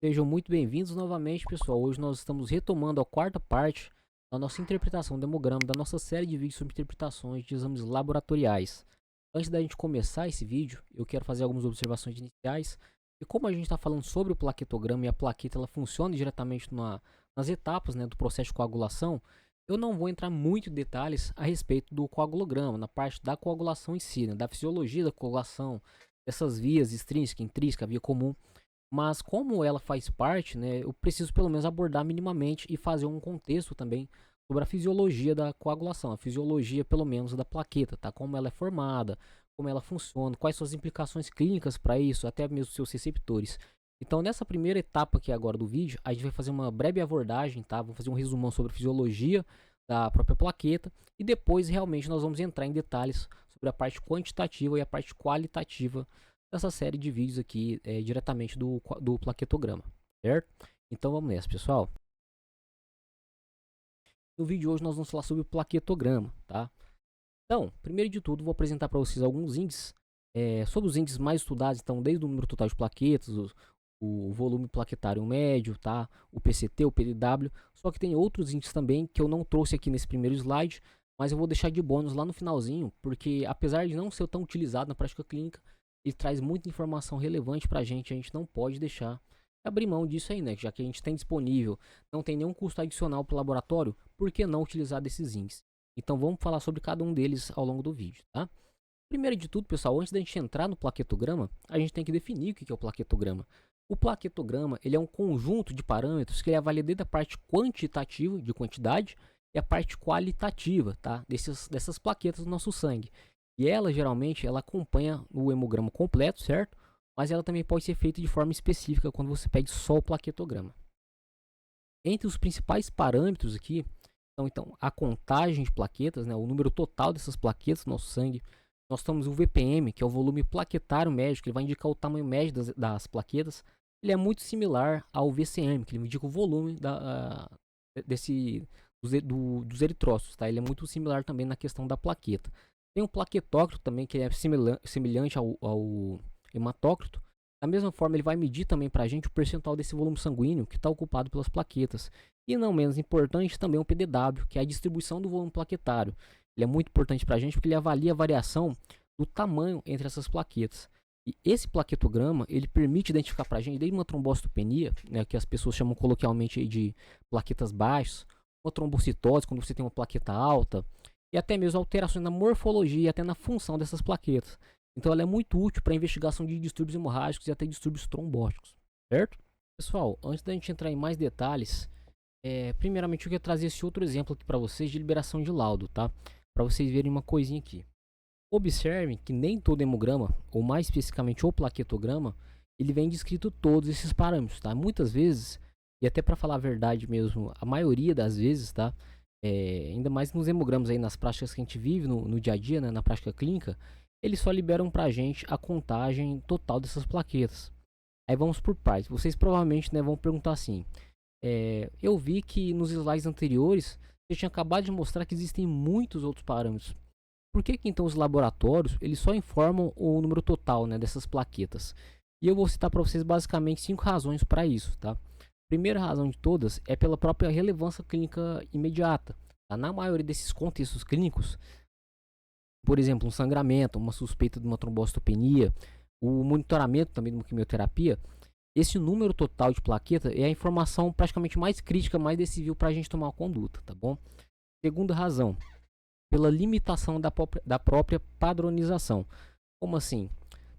Sejam muito bem-vindos novamente, pessoal. Hoje nós estamos retomando a quarta parte da nossa interpretação do hemograma, da nossa série de vídeos sobre interpretações de exames laboratoriais. Antes da gente começar esse vídeo, eu quero fazer algumas observações iniciais. E como a gente está falando sobre o plaquetograma e a plaqueta ela funciona diretamente nas etapas, né, do processo de coagulação, eu não vou entrar muito em detalhes a respeito do coagulograma, na parte da coagulação em si, né, da fisiologia da coagulação, dessas vias extrínseca, intrínseca, via comum. Mas como ela faz parte, né, eu preciso pelo menos abordar minimamente e fazer um contexto também sobre a fisiologia da coagulação, a fisiologia pelo menos da plaqueta, tá? Como ela é formada, como ela funciona, quais são as implicações clínicas para isso, até mesmo seus receptores. Então, nessa primeira etapa aqui agora do vídeo, a gente vai fazer uma breve abordagem, tá? Vamos fazer um resumão sobre a fisiologia da própria plaqueta e depois realmente nós vamos entrar em detalhes sobre a parte quantitativa e a parte qualitativa dessa série de vídeos aqui diretamente do plaquetograma, certo? Então vamos nessa, pessoal. No vídeo de hoje nós vamos falar sobre o plaquetograma, tá? Então, primeiro de tudo, vou apresentar para vocês alguns índices, sobre os índices mais estudados, então, desde o número total de plaquetas, o volume plaquetário médio, tá? O PCT, o PDW, só que tem outros índices também que eu não trouxe aqui nesse primeiro slide, mas eu vou deixar de bônus lá no finalzinho, porque apesar de não ser tão utilizado na prática clínica, ele traz muita informação relevante para a gente não pode deixar abrir mão disso aí, né? Já que a gente tem disponível, não tem nenhum custo adicional para o laboratório, por que não utilizar desses índices? Então vamos falar sobre cada um deles ao longo do vídeo, tá? Primeiro de tudo, pessoal, antes da gente entrar no plaquetograma, a gente tem que definir o que é o plaquetograma. O plaquetograma ele é um conjunto de parâmetros que ele avalia desde a parte quantitativa, de quantidade, e a parte qualitativa, tá? Dessas plaquetas do nosso sangue. E ela, geralmente, ela acompanha o hemograma completo, certo? Mas ela também pode ser feita de forma específica quando você pede só o plaquetograma. Entre os principais parâmetros aqui, então a contagem de plaquetas, né, o número total dessas plaquetas no nosso sangue. Nós temos o VPM, que é o volume plaquetário médio, que ele vai indicar o tamanho médio das plaquetas. Ele é muito similar ao VCM, que ele indica o volume dos eritrócitos, tá? Ele é muito similar também na questão da plaqueta. Tem o plaquetócrito também, que é semelhante ao hematócrito. Da mesma forma, ele vai medir também para a gente o percentual desse volume sanguíneo que está ocupado pelas plaquetas. E não menos importante também o PDW, que é a distribuição do volume plaquetário. Ele é muito importante para a gente porque ele avalia a variação do tamanho entre essas plaquetas. E esse plaquetograma, ele permite identificar para a gente desde uma trombocitopenia, né, que as pessoas chamam coloquialmente de plaquetas baixas, uma trombocitose, quando você tem uma plaqueta alta, e até mesmo alterações na morfologia e até na função dessas plaquetas. Então ela é muito útil para a investigação de distúrbios hemorrágicos e até distúrbios trombóticos, certo? Pessoal, antes da gente entrar em mais detalhes, primeiramente eu queria trazer esse outro exemplo aqui para vocês de liberação de laudo, tá? Para vocês verem uma coisinha aqui. Observem que nem todo hemograma, ou mais especificamente o plaquetograma, ele vem descrito todos esses parâmetros, tá? Muitas vezes, e até para falar a verdade mesmo, a maioria das vezes, tá? Ainda mais nos hemogramas aí, nas práticas que a gente vive no dia a dia, né, na prática clínica, eles só liberam pra gente a contagem total dessas plaquetas. Aí vamos por partes. Vocês provavelmente, né, vão perguntar assim, eu vi que nos slides anteriores você tinha acabado de mostrar que existem muitos outros parâmetros. Por que então os laboratórios eles só informam o número total, né, dessas plaquetas? E eu vou citar para vocês basicamente 5 razões para isso, tá? Primeira razão de todas é pela própria relevância clínica imediata. Tá? Na maioria desses contextos clínicos, por exemplo, um sangramento, uma suspeita de uma trombocitopenia, o monitoramento também de uma quimioterapia, esse número total de plaqueta é a informação praticamente mais crítica, mais decisiva para a gente tomar uma conduta, tá bom? Segunda razão, pela limitação da própria padronização. Como assim?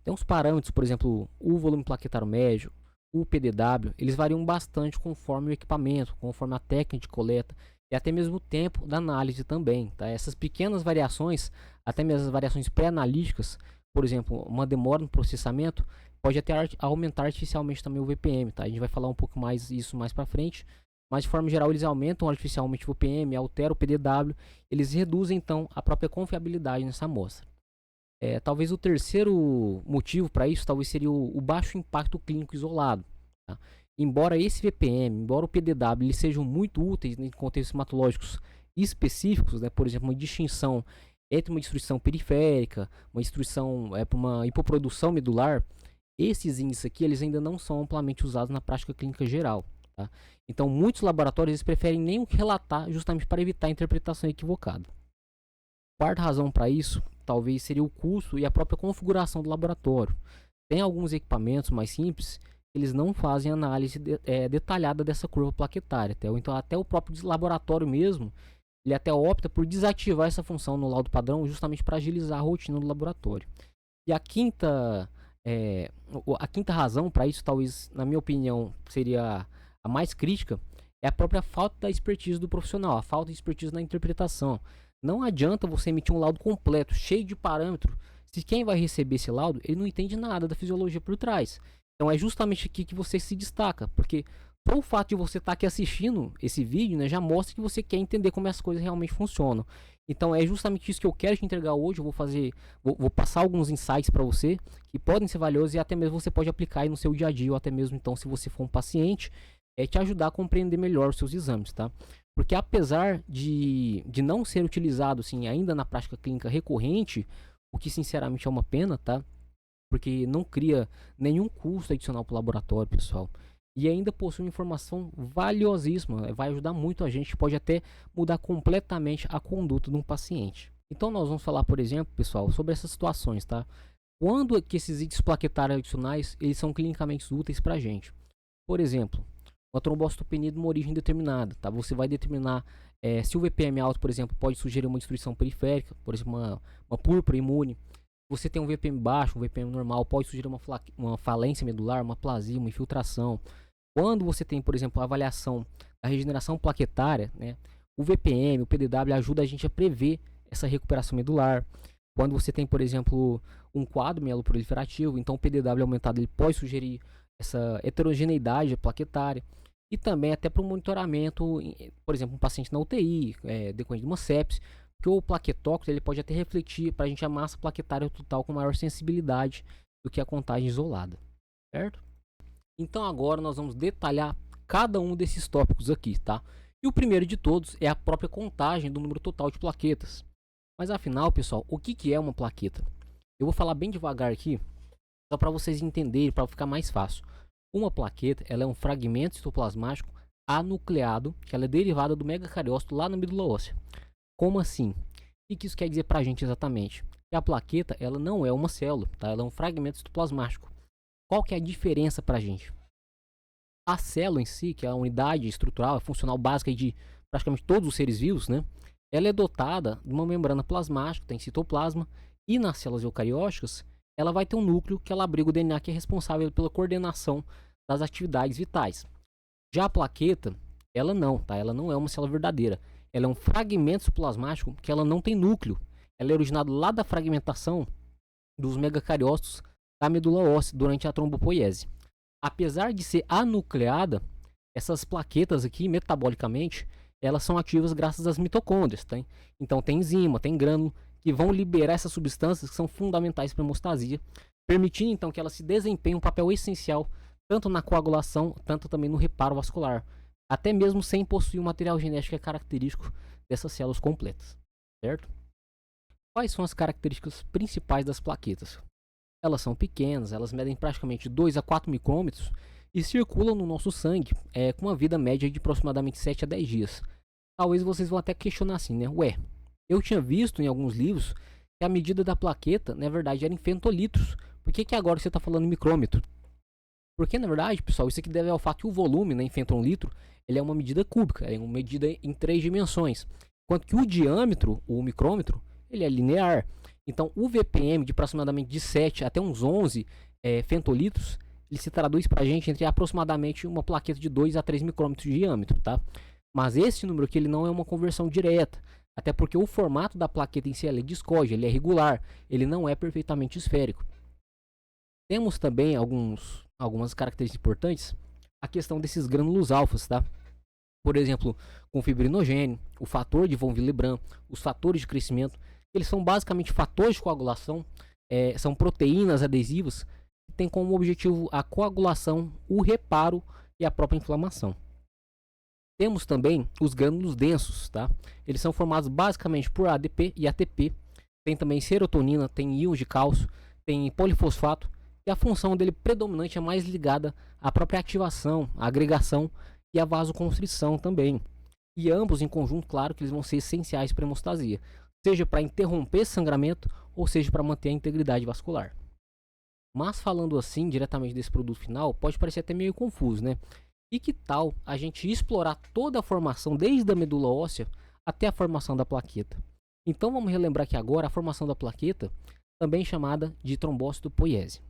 Tem uns parâmetros, por exemplo, o volume plaquetário médio, o PDW, eles variam bastante conforme o equipamento, conforme a técnica de coleta e até mesmo o tempo da análise também. Tá? Essas pequenas variações, até mesmo as variações pré-analíticas, por exemplo, uma demora no processamento, pode até aumentar artificialmente também o VPM. Tá? A gente vai falar um pouco mais isso mais para frente, mas de forma geral eles aumentam artificialmente o VPM, alteram o PDW, eles reduzem então a própria confiabilidade nessa amostra. Talvez o terceiro motivo para isso talvez seria o baixo impacto clínico isolado. Tá? Embora esse VPM, embora o PDW, eles sejam muito úteis em contextos hematológicos específicos, né? Por exemplo, uma distinção entre uma destruição periférica, uma destruição por uma hipoprodução medular, Esses índices aqui, eles ainda não são amplamente usados na prática clínica geral, tá? Então, muitos laboratórios eles preferem nem relatar justamente para evitar a interpretação equivocada. Quarta razão para isso, talvez seria o custo e a própria configuração do laboratório. Tem alguns equipamentos mais simples, eles não fazem análise detalhada dessa curva plaquetária, ou então até o próprio laboratório mesmo, ele até opta por desativar essa função no laudo padrão justamente para agilizar a rotina do laboratório. E a quinta razão para isso, talvez, na minha opinião, seria a mais crítica, é a própria falta da expertise do profissional, a falta de expertise na interpretação. Não adianta você emitir um laudo completo, cheio de parâmetros, se quem vai receber esse laudo, ele não entende nada da fisiologia por trás. Então é justamente aqui que você se destaca, porque só o fato de você estar aqui assistindo esse vídeo, né, já mostra que você quer entender como as coisas realmente funcionam. Então é justamente isso que eu quero te entregar hoje. Eu vou passar alguns insights para você que podem ser valiosos e até mesmo você pode aplicar aí no seu dia a dia, ou até mesmo então se você for um paciente, te ajudar a compreender melhor os seus exames, tá? Porque apesar de não ser utilizado assim, ainda na prática clínica recorrente, o que sinceramente é uma pena, tá? Porque não cria nenhum custo adicional para o laboratório, pessoal. E ainda possui uma informação valiosíssima, vai ajudar muito a gente, pode até mudar completamente a conduta de um paciente. Então nós vamos falar, por exemplo, pessoal, sobre essas situações, tá? Quando que esses índices plaquetários adicionais, eles são clinicamente úteis para a gente. Por exemplo, uma trombocitopenia de uma origem determinada, tá? Você vai determinar se o VPM alto, por exemplo, pode sugerir uma destruição periférica, por exemplo, uma púrpura imune. Você tem um VPM baixo, um VPM normal, pode sugerir uma falência medular, uma aplasia, uma infiltração. Quando você tem, por exemplo, a avaliação da regeneração plaquetária, né, o VPM, o PDW ajuda a gente a prever essa recuperação medular. Quando você tem, por exemplo, um quadro mieloproliferativo, então o PDW aumentado ele pode sugerir essa heterogeneidade plaquetária. E também até para o monitoramento, por exemplo, um paciente na UTI, decorrente de uma sepse, que o plaquetógrafo ele pode até refletir para a gente a massa plaquetária total com maior sensibilidade do que a contagem isolada, certo? Então agora nós vamos detalhar cada um desses tópicos aqui, tá? E o primeiro de todos é a própria contagem do número total de plaquetas. Mas afinal, pessoal, o que é uma plaqueta? Eu vou falar bem devagar aqui, só para vocês entenderem, para ficar mais fácil. Uma plaqueta, ela é um fragmento citoplasmático anucleado, que ela é derivada do megacariócito lá na medula óssea. Como assim? O que isso quer dizer pra gente exatamente? Que a plaqueta, ela não é uma célula, tá? Ela é um fragmento citoplasmático. Qual que é a diferença pra gente? A célula em si, que é a unidade estrutural, a funcional básica de praticamente todos os seres vivos, né? Ela é dotada de uma membrana plasmática, tem citoplasma, e nas células eucarióticas, ela vai ter um núcleo que ela abriga o DNA que é responsável pela coordenação das atividades vitais. Já a plaqueta, ela não, tá? Ela não é uma célula verdadeira. Ela é um fragmento citoplasmático que ela não tem núcleo. Ela é originada lá da fragmentação dos megacariócitos da medula óssea durante a trombopoiese. Apesar de ser anucleada, essas plaquetas aqui, metabolicamente, elas são ativas graças às mitocôndrias, tá? Então tem enzima, tem grânulo, que vão liberar essas substâncias que são fundamentais para a hemostasia, permitindo então que elas se desempenhem um papel essencial tanto na coagulação, tanto também no reparo vascular, até mesmo sem possuir um material genético característico dessas células completas, certo? Quais são as características principais das plaquetas? Elas são pequenas, elas medem praticamente 2 a 4 micrômetros e circulam no nosso sangue com uma vida média de aproximadamente 7 a 10 dias. Talvez vocês vão até questionar assim, né? Ué, eu tinha visto em alguns livros que a medida da plaqueta, na verdade, era em femtolitros. Por que agora você está falando em micrômetro? Porque, na verdade, pessoal, isso aqui deve ao fato que o volume, né, em femtolitro, ele é uma medida cúbica, é uma medida em 3 dimensões. Enquanto que o diâmetro, o micrômetro, ele é linear. Então, o VPM de aproximadamente de 7 até uns 11 femtolitros, ele se traduz para a gente entre aproximadamente uma plaqueta de 2 a 3 micrômetros de diâmetro, tá? Mas esse número aqui ele não é uma conversão direta, até porque o formato da plaqueta em si é discoide, ele é regular, ele não é perfeitamente esférico. Temos também algumas características importantes, a questão desses grânulos alfas, tá? Por exemplo, com fibrinogênio, o fator de von Willebrand, os fatores de crescimento, eles são basicamente fatores de coagulação, são proteínas adesivas que têm como objetivo a coagulação, o reparo e a própria inflamação. Temos também os grânulos densos, tá? Eles são formados basicamente por ADP e ATP. Tem também serotonina, tem íons de cálcio, tem polifosfato e a função dele predominante é mais ligada à própria ativação, à agregação e à vasoconstrição também. E ambos em conjunto, claro que eles vão ser essenciais para a hemostasia, seja para interromper esse sangramento ou seja para manter a integridade vascular. Mas falando assim diretamente desse produto final, pode parecer até meio confuso, né? E que tal a gente explorar toda a formação desde a medula óssea até a formação da plaqueta? Então vamos relembrar aqui agora a formação da plaqueta, também chamada de trombócitopoiese.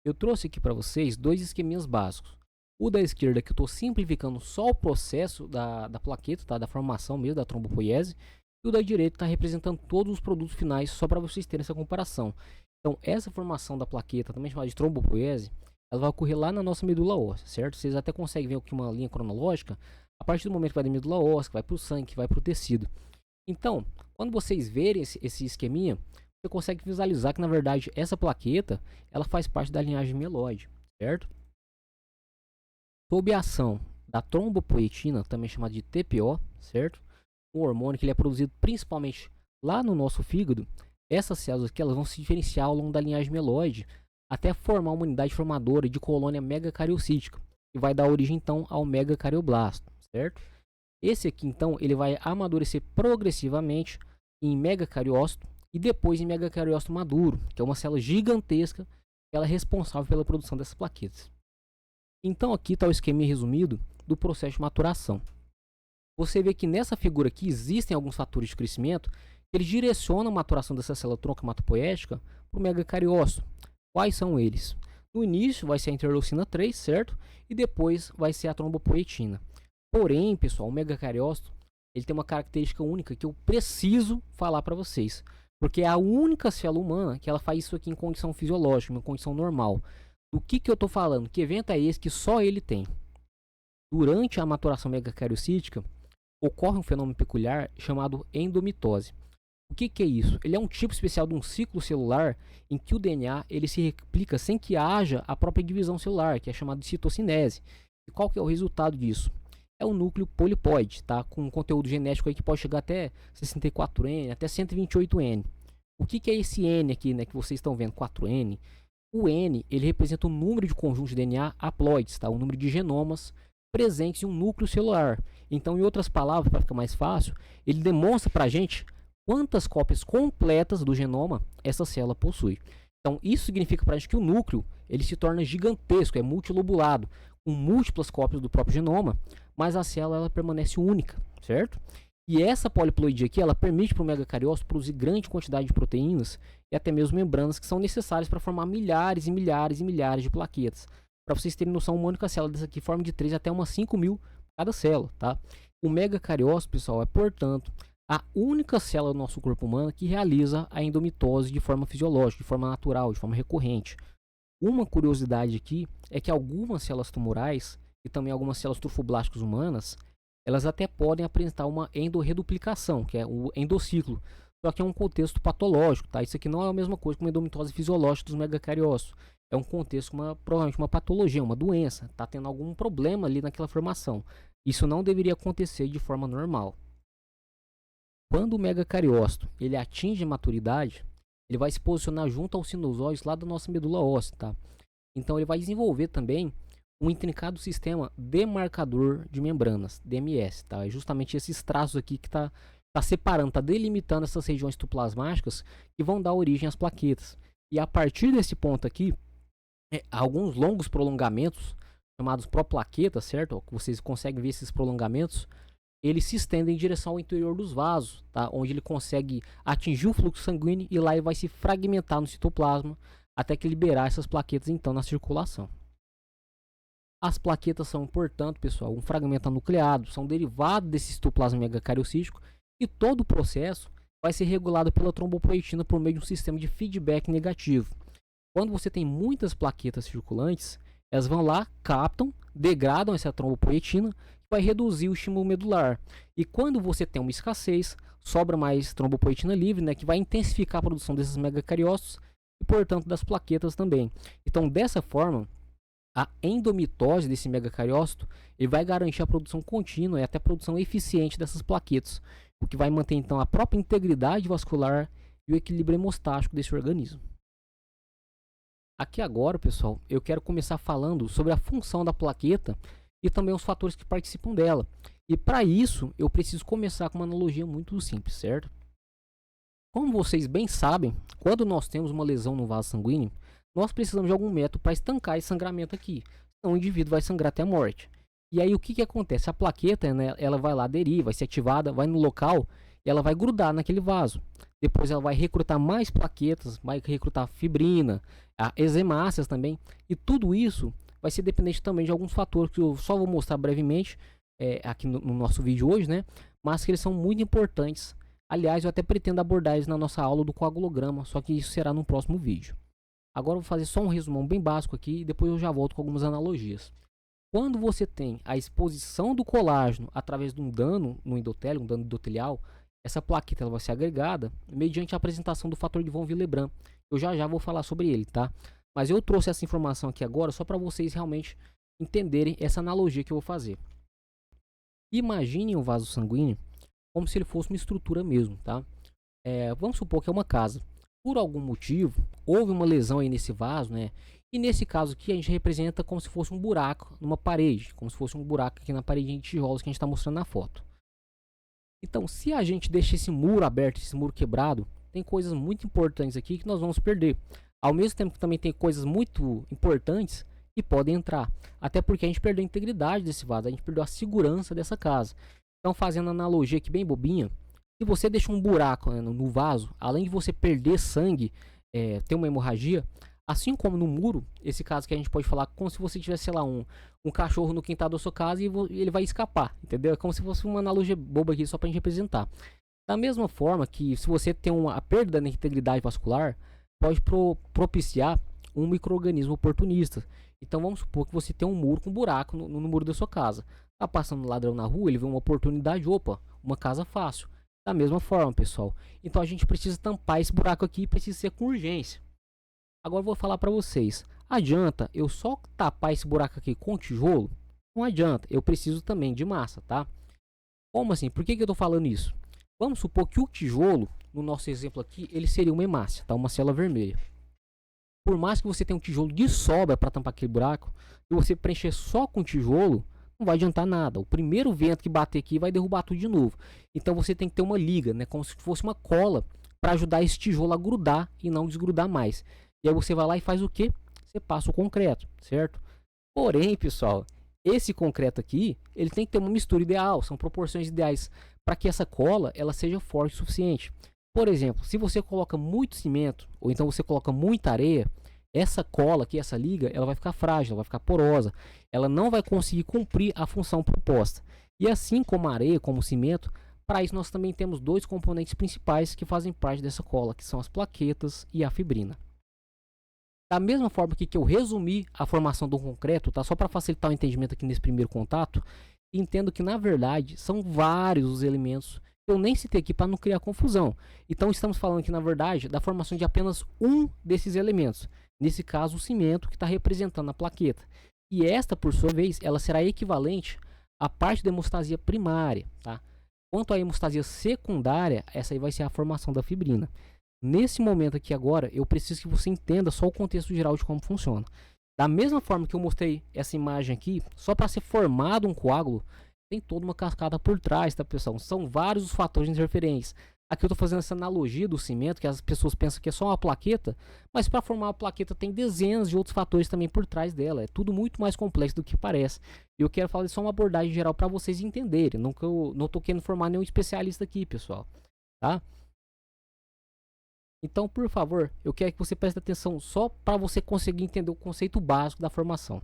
Eu trouxe aqui para vocês dois esqueminhas básicos. O da esquerda, que eu estou simplificando só o processo da plaqueta, tá? Da formação mesmo da trombopoiese. E o da direita está representando todos os produtos finais, só para vocês terem essa comparação. Então, essa formação da plaqueta, também chamada de trombopoiese, ela vai ocorrer lá na nossa medula óssea, certo? Vocês até conseguem ver aqui uma linha cronológica, a partir do momento que vai da medula óssea, que vai para o sangue, que vai para o tecido. Então, quando vocês verem esse esqueminha, você consegue visualizar que, na verdade, essa plaqueta, ela faz parte da linhagem mieloide, certo? Sob a ação da trombopoietina, também chamada de TPO, certo? Um hormônio que ele é produzido principalmente lá no nosso fígado. Essas células aqui, elas vão se diferenciar ao longo da linhagem mieloide até formar uma unidade formadora de colônia megacariocítica, que vai dar origem então ao megacarioplasto, certo? Esse aqui então, ele vai amadurecer progressivamente em megacariócito e depois em megacariócito maduro, que é uma célula gigantesca, ela é responsável pela produção dessas plaquetas. Então aqui está o esquema resumido do processo de maturação. Você vê que nessa figura aqui existem alguns fatores de crescimento que eles direcionam a maturação dessa célula tronco hematopoética para o megacariócito. Quais são eles? No início vai ser a interleucina 3, certo? E depois vai ser a trombopoietina. Porém, pessoal, o megacariócito ele tem uma característica única que eu preciso falar para vocês. Porque é a única célula humana que ela faz isso aqui em condição fisiológica, em condição normal. Do que eu estou falando? Que evento é esse que só ele tem? Durante a maturação megacariocítica, ocorre um fenômeno peculiar chamado endomitose. O que é isso? Ele é um tipo especial de um ciclo celular em que o DNA ele se replica sem que haja a própria divisão celular, que é chamado de citocinese. E qual que é o resultado disso? É um núcleo poliploide, tá? Com um conteúdo genético aí que pode chegar até 64N, até 128N. O que é esse N aqui, né, que vocês estão vendo, 4N? O N ele representa o número de conjuntos de DNA haploides, tá? O número de genomas presentes em um núcleo celular. Então, em outras palavras, para ficar mais fácil, ele demonstra para a gente quantas cópias completas do genoma essa célula possui. Então, isso significa para a gente que o núcleo ele se torna gigantesco, é multilobulado, com múltiplas cópias do próprio genoma, mas a célula ela permanece única, certo? E essa poliploidia aqui, ela permite para o megacariócito produzir grande quantidade de proteínas e até mesmo membranas que são necessárias para formar milhares e milhares e milhares de plaquetas. Para vocês terem noção, uma única célula dessa aqui forma de 3 até umas 5.000 cada célula, tá? O megacariócito, pessoal, é, portanto, a única célula do nosso corpo humano que realiza a endomitose de forma fisiológica, de forma natural, de forma recorrente. Uma curiosidade aqui é que algumas células tumorais e também algumas células trofoblásticas humanas, elas até podem apresentar uma endorreduplicação, que é o endociclo, só que é um contexto patológico, tá? Isso aqui não é a mesma coisa que uma endomitose fisiológica dos megacariócitos. É um contexto, provavelmente uma patologia, uma doença, tá tendo algum problema ali naquela formação. Isso não deveria acontecer de forma normal. Quando o megacariócito ele atinge a maturidade, ele vai se posicionar junto aos sinusoides lá da nossa medula óssea, tá? Então ele vai desenvolver também um intrincado sistema demarcador de membranas, DMS, tá? É justamente esses traços aqui que tá separando, tá delimitando essas regiões citoplasmáticas que vão dar origem às plaquetas. E a partir desse ponto aqui, alguns longos prolongamentos, chamados proplaquetas, certo? Vocês conseguem ver esses prolongamentos, eles se estendem em direção ao interior dos vasos, tá? Onde ele consegue atingir o fluxo sanguíneo e lá ele vai se fragmentar no citoplasma até que liberar essas plaquetas então na circulação. As plaquetas são, portanto, pessoal, um fragmento anucleado, são derivados desse citoplasma megacariocítico e todo o processo vai ser regulado pela trombopoietina por meio de um sistema de feedback negativo. Quando você tem muitas plaquetas circulantes, elas vão lá, captam, degradam essa trombopoietina, que vai reduzir o estímulo medular. E quando você tem uma escassez, sobra mais trombopoietina livre, né, que vai intensificar a produção desses megacariócitos e, portanto, das plaquetas também. Então, dessa forma, a endomitose desse megacariócito ele vai garantir a produção contínua e até a produção eficiente dessas plaquetas, o que vai manter, então, a própria integridade vascular e o equilíbrio hemostático desse organismo. Aqui agora, pessoal, eu quero começar falando sobre a função da plaqueta e também os fatores que participam dela. E para isso, eu preciso começar com uma analogia muito simples, certo? Como vocês bem sabem, quando nós temos uma lesão no vaso sanguíneo, nós precisamos de algum método para estancar esse sangramento aqui. Então o indivíduo vai sangrar até a morte. E aí o que acontece? A plaqueta, né, ela vai lá aderir, vai ser ativada, vai no local e ela vai grudar naquele vaso. Depois ela vai recrutar mais plaquetas, vai recrutar fibrina, exemáceas também. E tudo isso vai ser dependente também de alguns fatores que eu só vou mostrar brevemente aqui no nosso vídeo hoje, né? Mas que eles são muito importantes. Aliás, eu até pretendo abordar eles na nossa aula do coagulograma, só que isso será no próximo vídeo. Agora eu vou fazer só um resumão bem básico aqui e depois eu já volto com algumas analogias. Quando você tem a exposição do colágeno através de um dano no endotélio, um dano endotelial, essa plaqueta ela vai ser agregada mediante a apresentação do fator de von Willebrand. Eu já vou falar sobre ele, tá? Mas eu trouxe essa informação aqui agora só para vocês realmente entenderem essa analogia que eu vou fazer. Imaginem o vaso sanguíneo como se ele fosse uma estrutura mesmo, tá? Vamos supor que é uma casa. Por algum motivo, houve uma lesão aí nesse vaso, né? E nesse caso aqui a gente representa como se fosse um buraco numa parede, como se fosse um buraco aqui na parede de tijolos que a gente está mostrando na foto. Então, se a gente deixa esse muro aberto, esse muro quebrado, tem coisas muito importantes aqui que nós vamos perder. Ao mesmo tempo que também tem coisas muito importantes que podem entrar. Até porque a gente perdeu a integridade desse vaso, a gente perdeu a segurança dessa casa. Então, fazendo analogia aqui bem bobinha, se você deixa um buraco, né, no vaso, além de você perder sangue, ter uma hemorragia, assim como no muro, esse caso que a gente pode falar como se você tivesse, sei lá, um cachorro no quintal da sua casa e ele vai escapar, entendeu? É como se fosse uma analogia boba aqui só pra gente representar. Da mesma forma que se você tem a perda da integridade vascular, pode propiciar um micro-organismo oportunista. Então vamos supor que você tem um muro com buraco no muro da sua casa. Tá passando um ladrão na rua, ele vê uma oportunidade, opa, uma casa fácil. Da mesma forma, pessoal. Então a gente precisa tampar esse buraco aqui e precisa ser com urgência. Agora eu vou falar para vocês. Adianta eu só tapar esse buraco aqui com tijolo? Não adianta, eu preciso também de massa, tá? Como assim? Por que eu tô falando isso? Vamos supor que o tijolo, no nosso exemplo aqui, ele seria uma hemácia, tá? Uma célula vermelha. Por mais que você tenha um tijolo de sobra para tampar aquele buraco, e você preencher só com tijolo, não vai adiantar nada. O primeiro vento que bater aqui vai derrubar tudo de novo. Então você tem que ter uma liga, né? Como se fosse uma cola para ajudar esse tijolo a grudar e não desgrudar mais. E aí você vai lá e faz o que? Você passa o concreto, certo? Porém, pessoal, esse concreto aqui, ele tem que ter uma mistura ideal, são proporções ideais para que essa cola ela seja forte o suficiente. Por exemplo, se você coloca muito cimento ou então você coloca muita areia, essa cola aqui, essa liga, ela vai ficar frágil, ela vai ficar porosa, ela não vai conseguir cumprir a função proposta. E assim como a areia, como o cimento, para isso nós também temos dois componentes principais que fazem parte dessa cola, que são as plaquetas e a fibrina. Da mesma forma que eu resumi a formação do concreto, tá? Só para facilitar o entendimento aqui nesse primeiro contato, entendo que na verdade são vários os elementos que eu nem citei aqui para não criar confusão. Então estamos falando aqui na verdade da formação de apenas um desses elementos. Nesse caso o cimento que está representando a plaqueta. E esta por sua vez ela será equivalente à parte da hemostasia primária, tá? Quanto à hemostasia secundária, essa aí vai ser a formação da fibrina. Nesse momento aqui agora, eu preciso que você entenda só o contexto geral de como funciona. Da mesma forma que eu mostrei essa imagem aqui, só para ser formado um coágulo, tem toda uma cascata por trás, tá, pessoal? São vários os fatores interferentes. Aqui eu estou fazendo essa analogia do cimento, que as pessoas pensam que é só uma plaqueta, mas para formar uma plaqueta tem dezenas de outros fatores também por trás dela. É tudo muito mais complexo do que parece. E eu quero fazer só uma abordagem geral para vocês entenderem. Não estou querendo formar nenhum especialista aqui, pessoal, tá? Então, por favor, eu quero que você preste atenção só para você conseguir entender o conceito básico da formação.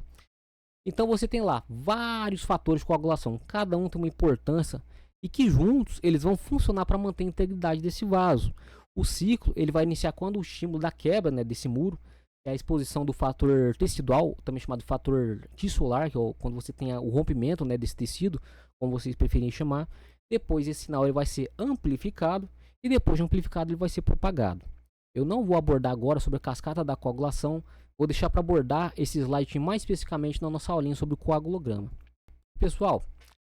Então, você tem lá vários fatores de coagulação, cada um tem uma importância e que juntos eles vão funcionar para manter a integridade desse vaso. O ciclo ele vai iniciar quando o estímulo da quebra, né, desse muro, é a exposição do fator tecidual, também chamado fator tissular, que é quando você tem o rompimento, né, desse tecido, como vocês preferirem chamar. Depois esse sinal ele vai ser amplificado. E depois de amplificado ele vai ser propagado. Eu não vou abordar agora sobre a cascata da coagulação, vou deixar para abordar esse slide mais especificamente na nossa aulinha sobre o coagulograma. Pessoal,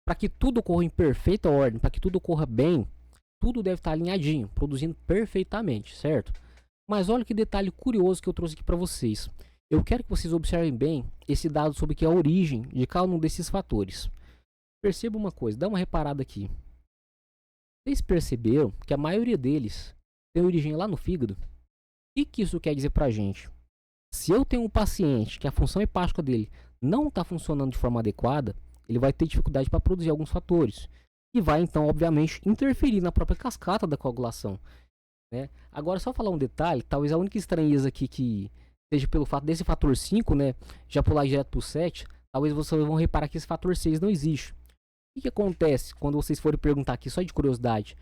para que tudo ocorra em perfeita ordem, para que tudo ocorra bem, tudo deve estar alinhadinho, produzindo perfeitamente, certo? Mas olha que detalhe curioso que eu trouxe aqui para vocês. Eu quero que vocês observem bem esse dado sobre que é a origem de cada um desses fatores. Perceba uma coisa, dá uma reparada aqui. Vocês perceberam que a maioria deles tem origem lá no fígado? O que isso quer dizer pra gente? Se eu tenho um paciente que a função hepática dele não está funcionando de forma adequada, ele vai ter dificuldade para produzir alguns fatores. E vai então, obviamente, interferir na própria cascata da coagulação. Né? Agora, só falar um detalhe, talvez a única estranheza aqui que seja pelo fato desse fator 5, né, já pular direto para o 7, talvez vocês vão reparar que esse fator 6 não existe. O que acontece quando vocês forem perguntar aqui, só de curiosidade?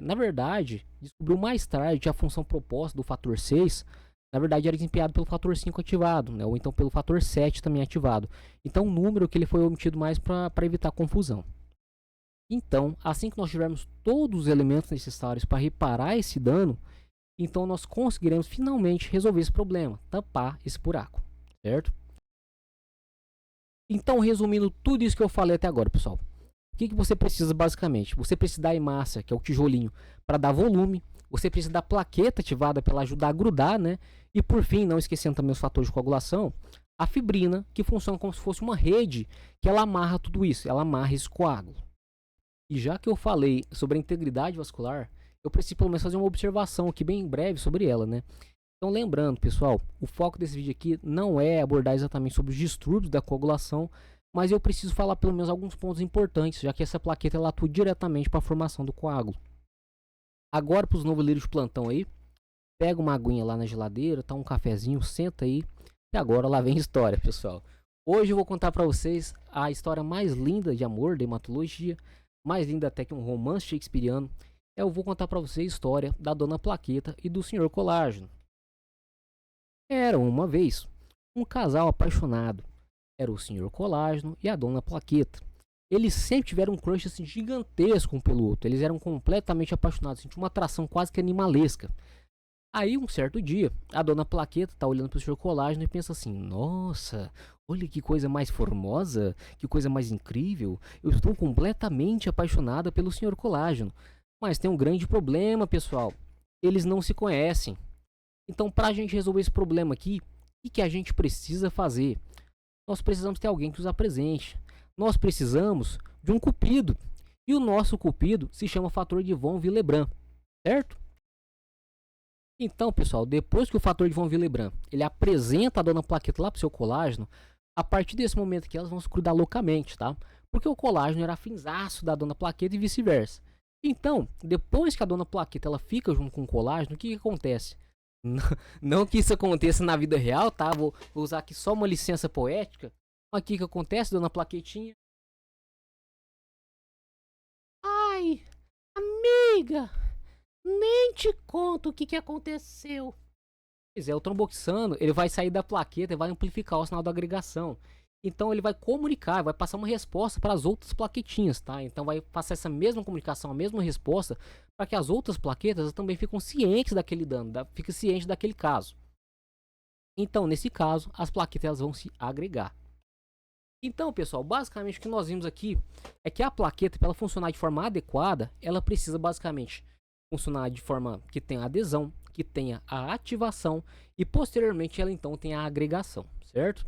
Na verdade, descobriu mais tarde que a função proposta do fator 6, na verdade, era desempenhado pelo fator 5 ativado, né, ou então pelo fator 7 também ativado. Então, o número que ele foi omitido mais para evitar confusão. Então, assim que nós tivermos todos os elementos necessários para reparar esse dano, então nós conseguiremos finalmente resolver esse problema, tampar esse buraco, certo? Então, resumindo tudo isso que eu falei até agora, pessoal, o que você precisa basicamente? Você precisa da hemácia, que é o tijolinho, para dar volume. Você precisa da plaqueta ativada para ela ajudar a grudar, né? E por fim, não esquecendo também os fatores de coagulação, a fibrina, que funciona como se fosse uma rede que ela amarra tudo isso, ela amarra esse coágulo. E já que eu falei sobre a integridade vascular, eu preciso pelo menos fazer uma observação aqui bem breve sobre ela, né? Então lembrando, pessoal, o foco desse vídeo aqui não é abordar exatamente sobre os distúrbios da coagulação, mas eu preciso falar pelo menos alguns pontos importantes, já que essa plaqueta ela atua diretamente para a formação do coágulo. Agora para os noveleiros de plantão aí, pega uma aguinha lá na geladeira, tá um cafezinho, senta aí, e agora lá vem a história, pessoal. Hoje eu vou contar para vocês a história mais linda de amor da hematologia, mais linda até que um romance shakespeariano. Eu vou contar para vocês a história da Dona Plaqueta e do Senhor Colágeno. Era uma vez um casal apaixonado. Era o Senhor Colágeno e a Dona Plaqueta. Eles sempre tiveram um crush assim, gigantesco um pelo outro. Eles eram completamente apaixonados, assim, tinha uma atração quase que animalesca. Aí, um certo dia, a Dona Plaqueta tá olhando pro Senhor Colágeno e pensa assim: nossa, olha que coisa mais formosa, que coisa mais incrível. Eu estou completamente apaixonada pelo Senhor Colágeno. Mas tem um grande problema, pessoal. Eles não se conhecem. Então, para a gente resolver esse problema aqui, o que a gente precisa fazer? Nós precisamos ter alguém que os apresente. Nós precisamos de um cupido. E o nosso cupido se chama fator de von Willebrand, certo? Então, pessoal, depois que o fator de von Willebrand ele apresenta a Dona Plaqueta lá pro seu colágeno, a partir desse momento aqui elas vão se grudar loucamente, tá? Porque o colágeno era afinzaço da Dona Plaqueta e vice-versa. Então, depois que a Dona Plaqueta ela fica junto com o colágeno, o que acontece? Não que isso aconteça na vida real, tá? Vou usar aqui só uma licença poética. Aqui que acontece, Dona Plaquetinha. Ai, amiga, nem te conto o que aconteceu. Pois é, o tromboxano, ele vai sair da plaqueta e vai amplificar o sinal da agregação. Então ele vai comunicar, vai passar uma resposta para as outras plaquetinhas, tá? Então vai passar essa mesma comunicação, a mesma resposta, para que as outras plaquetas também ficam cientes daquele dano, fiquem cientes daquele caso. Então, nesse caso, as plaquetas elas vão se agregar. Então, pessoal, basicamente o que nós vimos aqui é que a plaqueta, para ela funcionar de forma adequada, ela precisa basicamente funcionar de forma que tenha adesão, que tenha a ativação e posteriormente ela então tem a agregação, certo?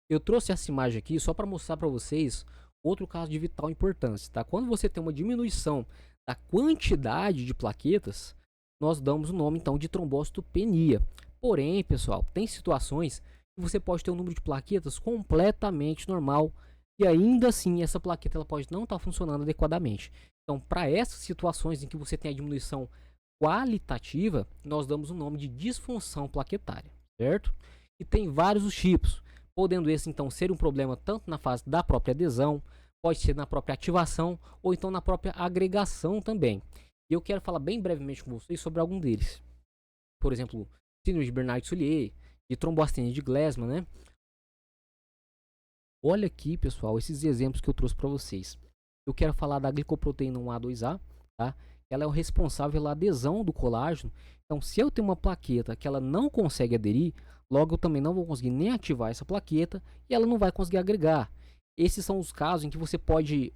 Eu trouxe essa imagem aqui só para mostrar para vocês outro caso de vital importância, tá? Quando você tem uma diminuição da quantidade de plaquetas, nós damos o nome então de trombocitopenia. Porém, pessoal, tem situações que você pode ter um número de plaquetas completamente normal e ainda assim essa plaqueta ela pode não estar funcionando adequadamente. Então, para essas situações em que você tem a diminuição qualitativa, nós damos o nome de disfunção plaquetária, certo? E tem vários os tipos, podendo esse então ser um problema tanto na fase da própria adesão, pode ser na própria ativação ou então na própria agregação também. E eu quero falar bem brevemente com vocês sobre algum deles. Por exemplo, síndrome de Bernard-Soulier, de tromboastenia de Gleason, né? Olha aqui, pessoal, esses exemplos que eu trouxe para vocês. Eu quero falar da glicoproteína 1A2A, tá? Ela é o responsável pela adesão do colágeno. Então, se eu tenho uma plaqueta que ela não consegue aderir, logo eu também não vou conseguir nem ativar essa plaqueta e ela não vai conseguir agregar. Esses são os casos em que você pode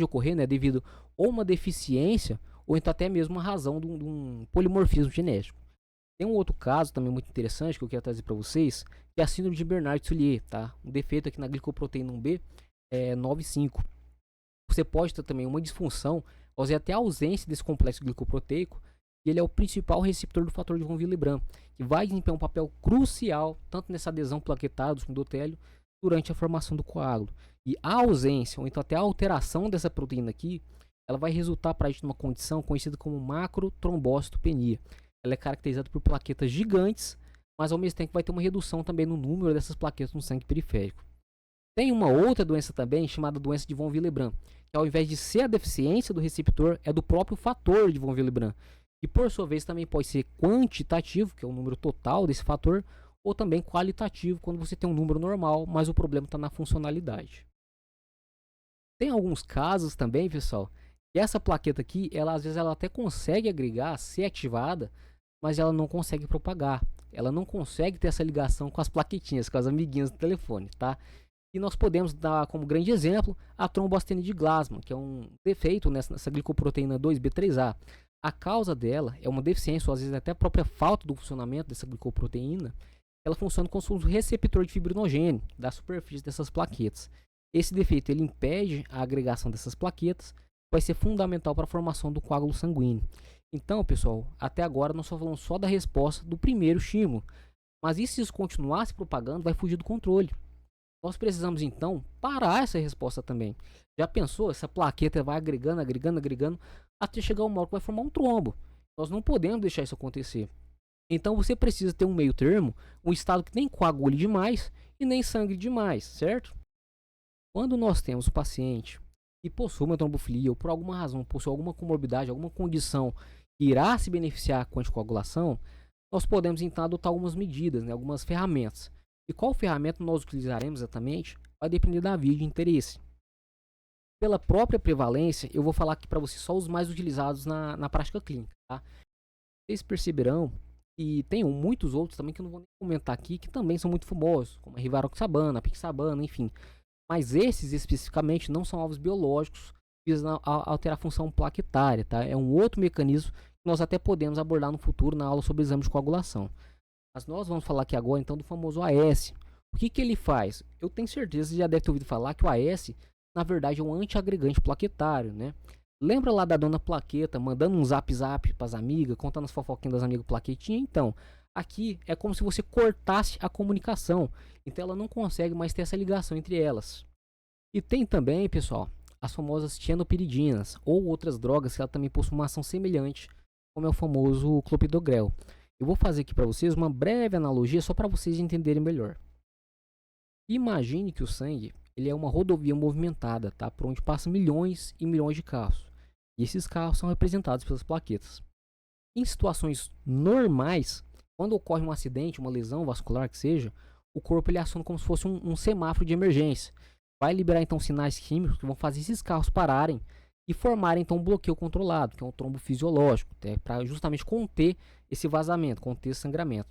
ocorrer, né, devido ou uma deficiência ou então até mesmo uma razão de um polimorfismo genético. Tem um outro caso também muito interessante que eu quero trazer para vocês, que é a síndrome de Bernard-Soulier, tá? Um defeito aqui na glicoproteína 1B é 9,5. Você pode ter também uma disfunção, ou seja, até a ausência desse complexo glicoproteico, e ele é o principal receptor do fator de von Willebrand, que vai desempenhar um papel crucial tanto nessa adesão plaquetária do endotélio durante a formação do coágulo. E a ausência, ou então até a alteração dessa proteína aqui, ela vai resultar para a gente numa condição conhecida como macrotrombocitopenia. Ela é caracterizada por plaquetas gigantes, mas ao mesmo tempo vai ter uma redução também no número dessas plaquetas no sangue periférico. Tem uma outra doença também, chamada doença de von Willebrand, que ao invés de ser a deficiência do receptor, é do próprio fator de von Willebrand, que por sua vez também pode ser quantitativo, que é o número total desse fator, ou também qualitativo, quando você tem um número normal, mas o problema está na funcionalidade. Tem alguns casos também, pessoal, que essa plaqueta aqui, ela às vezes ela até consegue agregar, ser ativada, mas ela não consegue propagar. Ela não consegue ter essa ligação com as plaquetinhas, com as amiguinhas do telefone, tá? E nós podemos dar como grande exemplo a trombocitose de Glasman, que é um defeito nessa glicoproteína 2B3A. A causa dela é uma deficiência, ou às vezes até a própria falta do funcionamento dessa glicoproteína. Ela funciona como um receptor de fibrinogênio da superfície dessas plaquetas. Esse defeito ele impede a agregação dessas plaquetas, vai ser fundamental para a formação do coágulo sanguíneo. Então, pessoal, até agora nós só falamos só da resposta do primeiro estímulo. Mas e se isso continuar se propagando, vai fugir do controle. Nós precisamos então parar essa resposta também. Já pensou? Essa plaqueta vai agregando, agregando, agregando, até chegar uma hora que vai formar um trombo. Nós não podemos deixar isso acontecer. Então você precisa ter um meio termo, um estado que nem coagule demais e nem sangre demais, certo? Quando nós temos um paciente que possui uma trombofilia ou por alguma razão possui alguma comorbidade, alguma condição que irá se beneficiar com a anticoagulação, nós podemos então adotar algumas medidas, né, algumas ferramentas. E qual ferramenta nós utilizaremos exatamente vai depender da via de interesse. Pela própria prevalência, eu vou falar aqui para vocês só os mais utilizados na prática clínica. Tá? Vocês perceberão que tem muitos outros também que eu não vou nem comentar aqui, que também são muito famosos, como a rivaroxabana, a pixabana, enfim. Mas esses especificamente não são alvos biológicos visando alterar a função plaquetária. Tá? É um outro mecanismo que nós até podemos abordar no futuro na aula sobre exame de coagulação. Mas nós vamos falar aqui agora então do famoso AS. O que ele faz? Eu tenho certeza que já deve ter ouvido falar que o AS, na verdade, é um antiagregante plaquetário, né? Lembra lá da dona Plaqueta mandando um zap para as amigas, contando as fofoquinhas das amigas plaquetinha? Então, aqui é como se você cortasse a comunicação. Então ela não consegue mais ter essa ligação entre elas. E tem também, pessoal, as famosas tianopiridinas ou outras drogas que ela também possuem uma ação semelhante, como é o famoso clopidogrel. Eu vou fazer aqui para vocês uma breve analogia só para vocês entenderem melhor. Imagine que o sangue ele é uma rodovia movimentada, tá? Por onde passam milhões e milhões de carros. E esses carros são representados pelas plaquetas. Em situações normais, quando ocorre um acidente, uma lesão vascular que seja, o corpo ele aciona como se fosse um semáforo de emergência. Vai liberar então sinais químicos que vão fazer esses carros pararem e formarem então um bloqueio controlado, que é um trombo fisiológico, para justamente conter esse vazamento, conter esse sangramento.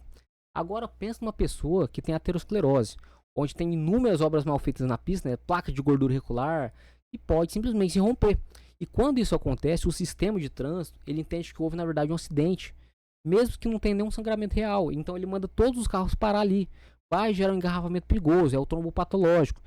Agora pensa numa pessoa que tem aterosclerose, onde tem inúmeras obras mal feitas na pista, né, placa de gordura irregular, e pode simplesmente se romper. E quando isso acontece, o sistema de trânsito, ele entende que houve na verdade um acidente, mesmo que não tenha nenhum sangramento real. Então ele manda todos os carros parar ali, vai gerar um engarrafamento perigoso, é o trombo patológico.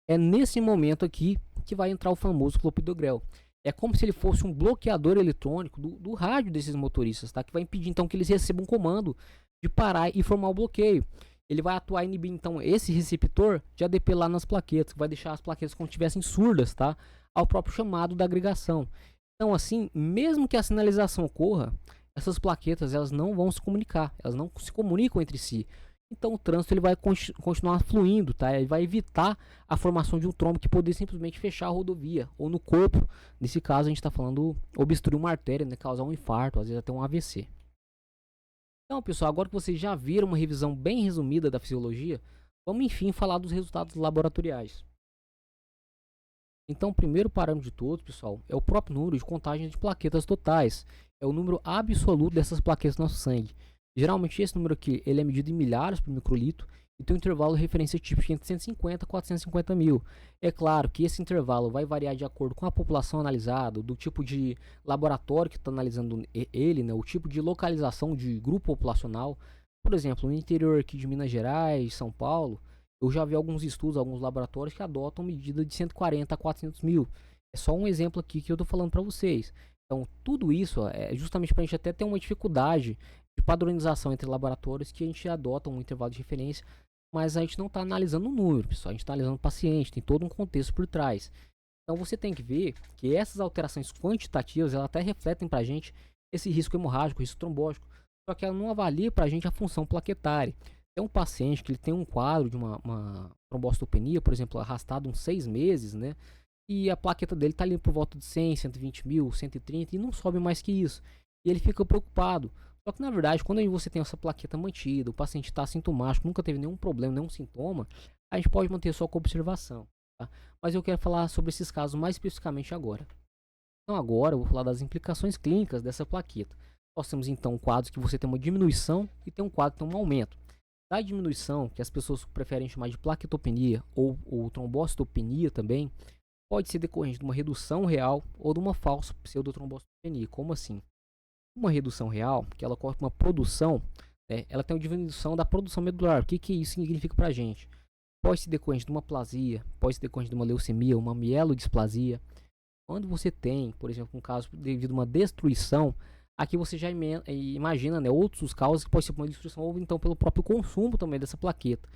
É nesse momento aqui que vai entrar o famoso clopidogrel. É como se ele fosse um bloqueador eletrônico do rádio desses motoristas, tá? Que vai impedir então que eles recebam um comando de parar e formar o bloqueio. Ele vai atuar inibindo então esse receptor de ADP lá nas plaquetas, que vai deixar as plaquetas como se estivessem surdas, tá? Ao próprio chamado da agregação. Então assim, mesmo que a sinalização ocorra, essas plaquetas elas não vão se comunicar, elas não se comunicam entre si. Então o trânsito ele vai continuar fluindo, tá? Ele vai evitar a formação de um trombo que poderia simplesmente fechar a rodovia ou no corpo. Nesse caso a gente está falando obstruir uma artéria, né? Causar um infarto, às vezes até um AVC. Então pessoal, agora que vocês já viram uma revisão bem resumida da fisiologia, vamos enfim falar dos resultados laboratoriais. Então o primeiro parâmetro de todos, pessoal, é o próprio número de contagem de plaquetas totais. É o número absoluto dessas plaquetas no nosso sangue. Geralmente esse número aqui ele é medido em milhares por microlitro e tem um intervalo de referência típico entre 150 e 450 mil. É claro que esse intervalo vai variar de acordo com a população analisada, do tipo de laboratório que está analisando ele, né, o tipo de localização de grupo populacional. Por exemplo, no interior aqui de Minas Gerais, São Paulo, eu já vi alguns estudos, alguns laboratórios que adotam medida de 140 a 400 mil. É só um exemplo aqui que eu estou falando para vocês. Então, tudo isso é justamente para a gente até ter uma dificuldade de padronização entre laboratórios que a gente adota um intervalo de referência, mas a gente não está analisando o número, pessoal. A gente está analisando o paciente, tem todo um contexto por trás. Então, você tem que ver que essas alterações quantitativas, elas até refletem para a gente esse risco hemorrágico, risco trombótico, só que ela não avalia para a gente a função plaquetária. Tem um paciente que ele tem um quadro de uma trombocitopenia, por exemplo, arrastado uns 6 meses, né? E a plaqueta dele está ali por volta de 100, 120 mil, 130 e não sobe mais que isso. E ele fica preocupado. Só que na verdade, quando você tem essa plaqueta mantida, o paciente está assintomático, nunca teve nenhum problema, nenhum sintoma, a gente pode manter só com observação. Tá? Mas eu quero falar sobre esses casos mais especificamente agora. Então agora eu vou falar das implicações clínicas dessa plaqueta. Nós temos então quadros que você tem uma diminuição e tem um quadro que tem um aumento. Da diminuição, que as pessoas preferem chamar de plaquetopenia ou trombocitopenia também, pode ser decorrente de uma redução real ou de uma falsa pseudotrombocitopenia. Como assim? Uma redução real, que ela ocorre com uma produção, ela tem uma diminuição da produção medular. O que isso significa pra gente? Pode ser decorrente de uma aplasia, pode ser decorrente de uma leucemia, uma mielodisplasia. Quando você tem, por exemplo, um caso devido a uma destruição, aqui você já imagina, né, outros causas que pode ser por uma destruição ou então pelo próprio consumo também dessa plaqueta.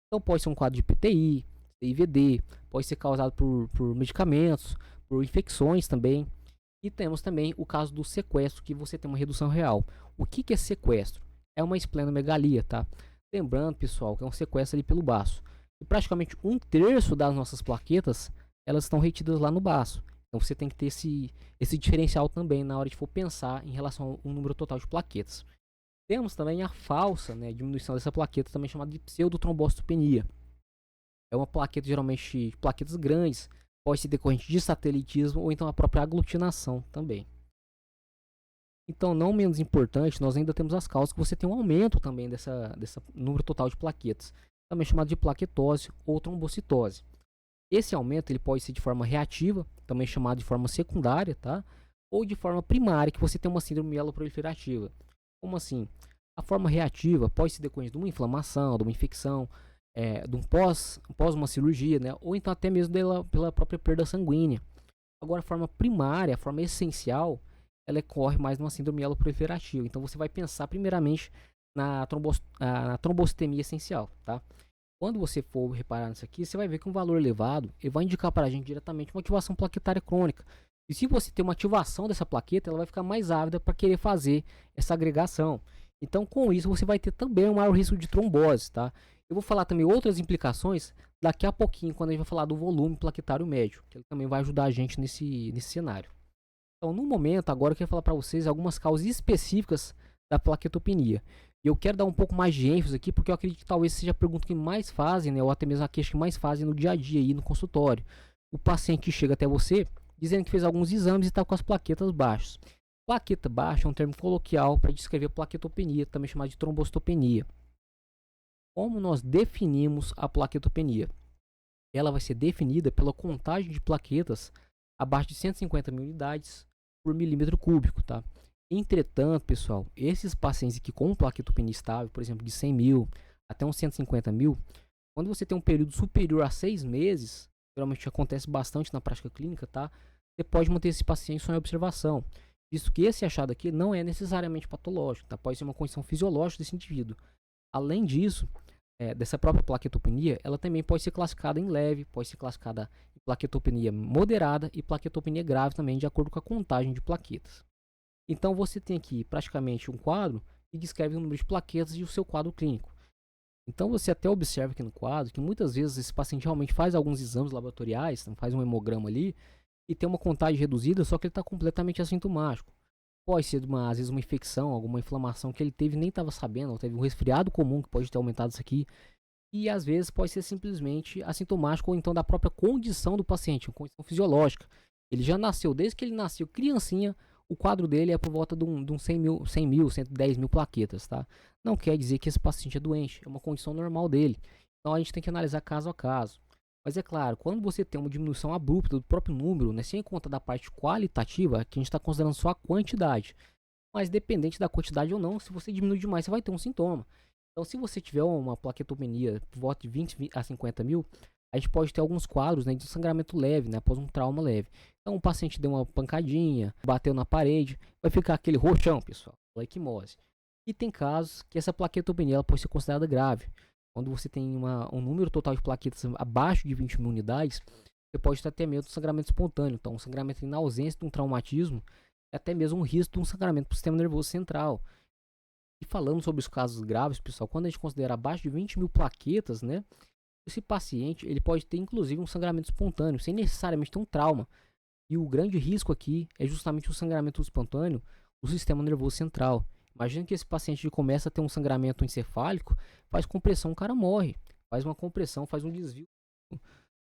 Então pode ser um quadro de PTI, CIVD, pode ser causado por medicamentos, por infecções também. E temos também o caso do sequestro, que você tem uma redução real. O que é sequestro? É uma esplenomegalia, tá? Lembrando, pessoal, que é um sequestro ali pelo baço. E praticamente 1/3 das nossas plaquetas, elas estão retidas lá no baço. Então você tem que ter esse diferencial também na hora de for pensar em relação ao número total de plaquetas. Temos também a falsa, né, diminuição dessa plaqueta, também chamada de pseudotrombocitopenia. É uma plaqueta, geralmente plaquetas grandes, pode ser decorrente de satelitismo ou então a própria aglutinação também. Então, não menos importante, nós ainda temos as causas que você tem um aumento também dessa número total de plaquetas, também chamado de plaquetose ou trombocitose. Esse aumento ele pode ser de forma reativa, também chamado de forma secundária, tá? Ou de forma primária, que você tem uma síndrome mieloproliferativa. Como assim? A forma reativa pode ser decorrente de uma inflamação, de uma infecção, de um pós uma cirurgia, né? Ou então até mesmo pela própria perda sanguínea. Agora, a forma primária, a forma essencial, ela ocorre mais numa síndrome mieloproliferativa. Então, você vai pensar primeiramente na trombocitemia essencial, tá? Quando você for reparar nisso aqui, você vai ver que um valor elevado ele vai indicar para a gente diretamente uma ativação plaquetária crônica. E se você tem uma ativação dessa plaqueta, ela vai ficar mais ávida para querer fazer essa agregação. Então, com isso, você vai ter também um maior risco de trombose, tá? Eu vou falar também outras implicações daqui a pouquinho, quando a gente vai falar do volume plaquetário médio, que ele também vai ajudar a gente nesse cenário. Então, no momento, agora eu quero falar para vocês algumas causas específicas da plaquetopenia. E eu quero dar um pouco mais de ênfase aqui, porque eu acredito que talvez seja a pergunta que mais fazem, né, ou até mesmo a queixa que mais fazem no dia a dia aí no consultório. O paciente que chega até você dizendo que fez alguns exames e está com as plaquetas baixas. Plaqueta baixa é um termo coloquial para descrever plaquetopenia, também chamada de trombocitopenia. Como nós definimos a plaquetopenia? Ela vai ser definida pela contagem de plaquetas abaixo de 150 mil unidades por milímetro cúbico, tá? Entretanto, pessoal, esses pacientes que com plaquetopenia estável, por exemplo, de 100 mil até uns 150 mil, quando você tem um período superior a 6 meses, geralmente acontece bastante na prática clínica, tá? Você pode manter esse paciente só em observação, visto que esse achado aqui não é necessariamente patológico, tá? Pode ser uma condição fisiológica desse indivíduo. Além disso, dessa própria plaquetopenia, ela também pode ser classificada em leve, pode ser classificada em plaquetopenia moderada e plaquetopenia grave também, de acordo com a contagem de plaquetas. Então você tem aqui praticamente um quadro que descreve o número de plaquetas e o seu quadro clínico. Então você até observa aqui no quadro que muitas vezes esse paciente realmente faz alguns exames laboratoriais, faz um hemograma ali e tem uma contagem reduzida, só que ele está completamente assintomático. Pode ser às vezes uma infecção, alguma inflamação que ele teve e nem estava sabendo, ou teve um resfriado comum que pode ter aumentado isso aqui. E às vezes pode ser simplesmente assintomático ou então da própria condição do paciente, uma condição fisiológica. Ele já nasceu, desde que ele nasceu criancinha, o quadro dele é por volta de um 100 mil, 110 mil plaquetas, tá? Não quer dizer que esse paciente é doente, é uma condição normal dele. Então a gente tem que analisar caso a caso. Mas é claro, quando você tem uma diminuição abrupta do próprio número, né, sem conta da parte qualitativa, que a gente está considerando só a quantidade. Mas dependente da quantidade ou não, se você diminuir demais, você vai ter um sintoma. Então, se você tiver uma plaquetopenia por volta de 20 a 50 mil, a gente pode ter alguns quadros, né, de sangramento leve, né, após um trauma leve. Então, o paciente deu uma pancadinha, bateu na parede, vai ficar aquele roxão, pessoal, equimose. E tem casos que essa plaquetopenia ela pode ser considerada grave. Quando você tem um número total de plaquetas abaixo de 20 mil unidades, você pode estar até mesmo do sangramento espontâneo. Então, um sangramento na ausência de um traumatismo, é até mesmo um risco de um sangramento para o sistema nervoso central. E falando sobre os casos graves, pessoal, quando a gente considera abaixo de 20 mil plaquetas, né? Esse paciente ele pode ter inclusive um sangramento espontâneo, sem necessariamente ter um trauma. E o grande risco aqui é justamente o sangramento espontâneo do sistema nervoso central. Imagina que esse paciente começa a ter um sangramento encefálico, faz compressão, o cara morre. Faz uma compressão, faz um desvio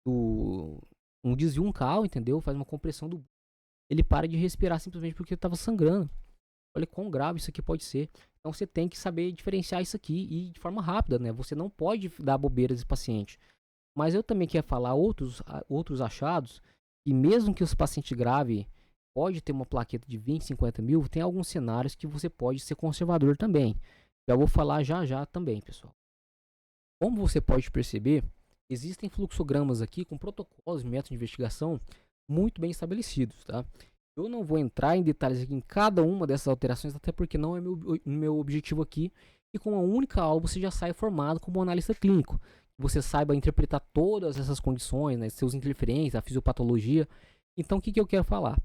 um desvio uncal, entendeu? Faz uma compressão do ele para de respirar simplesmente porque estava sangrando. Olha quão grave isso aqui pode ser. Então você tem que saber diferenciar isso aqui e de forma rápida, né? Você não pode dar bobeira desse paciente. Mas eu também quero falar outros achados, e mesmo que esse paciente grave pode ter uma plaqueta de 20, 50 mil, tem alguns cenários que você pode ser conservador também. Já vou falar já também, pessoal. Como você pode perceber, existem fluxogramas aqui com protocolos e métodos de investigação muito bem estabelecidos, tá? Eu não vou entrar em detalhes aqui em cada uma dessas alterações, até porque não é meu objetivo aqui. E com uma única aula você já sai formado como analista clínico. Você saiba interpretar todas essas condições, né, seus interferências, a fisiopatologia. Então o que eu quero falar?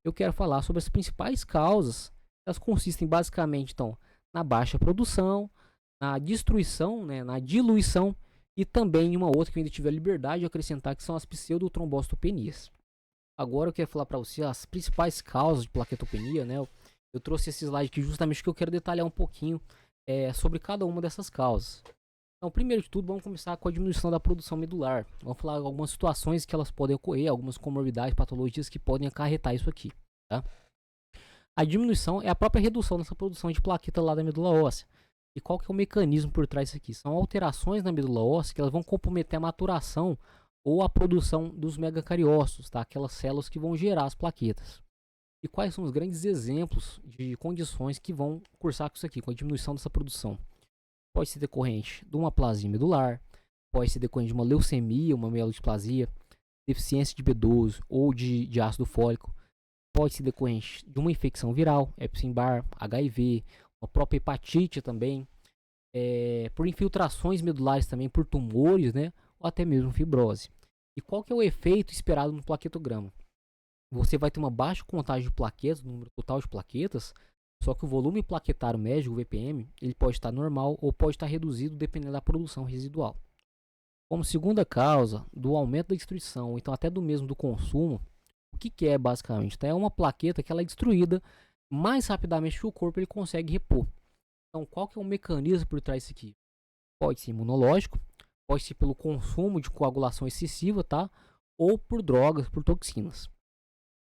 Eu quero falar sobre as principais causas. Elas consistem basicamente então, na baixa produção, na destruição, né, na diluição e também em uma outra que eu ainda tive a liberdade de acrescentar, que são as pseudotrombocitopenias. Agora eu quero falar para você as principais causas de plaquetopenia, né? Eu trouxe esse slide aqui justamente porque eu quero detalhar um pouquinho sobre cada uma dessas causas. Então, primeiro de tudo, vamos começar com a diminuição da produção medular. Vamos falar algumas situações que elas podem ocorrer, algumas comorbidades, patologias que podem acarretar isso aqui, tá? A diminuição é a própria redução dessa produção de plaqueta lá da medula óssea. E qual que é o mecanismo por trás disso aqui? São alterações na medula óssea que elas vão comprometer a maturação ou a produção dos megacariócitos, tá? Aquelas células que vão gerar as plaquetas. E quais são os grandes exemplos de condições que vão cursar com isso aqui, com a diminuição dessa produção? Pode ser decorrente de uma aplasia medular, pode ser decorrente de uma leucemia, uma mielodisplasia, deficiência de B12 ou de ácido fólico, pode ser decorrente de uma infecção viral, Epstein-Barr, HIV, uma própria hepatite também, por infiltrações medulares também, por tumores, né? Ou até mesmo fibrose. E qual que é o efeito esperado no plaquetograma? Você vai ter uma baixa contagem de plaquetas, no número total de plaquetas, só que o volume plaquetário médio, o VPM, ele pode estar normal ou pode estar reduzido dependendo da produção residual. Como segunda causa do aumento da destruição, ou então até do mesmo do consumo, o que é basicamente? Então, é uma plaqueta que ela é destruída mais rapidamente que o corpo ele consegue repor. Então, qual que é o mecanismo por trás disso aqui? Pode ser imunológico, pode ser pelo consumo de coagulação excessiva, tá? Ou por drogas, por toxinas.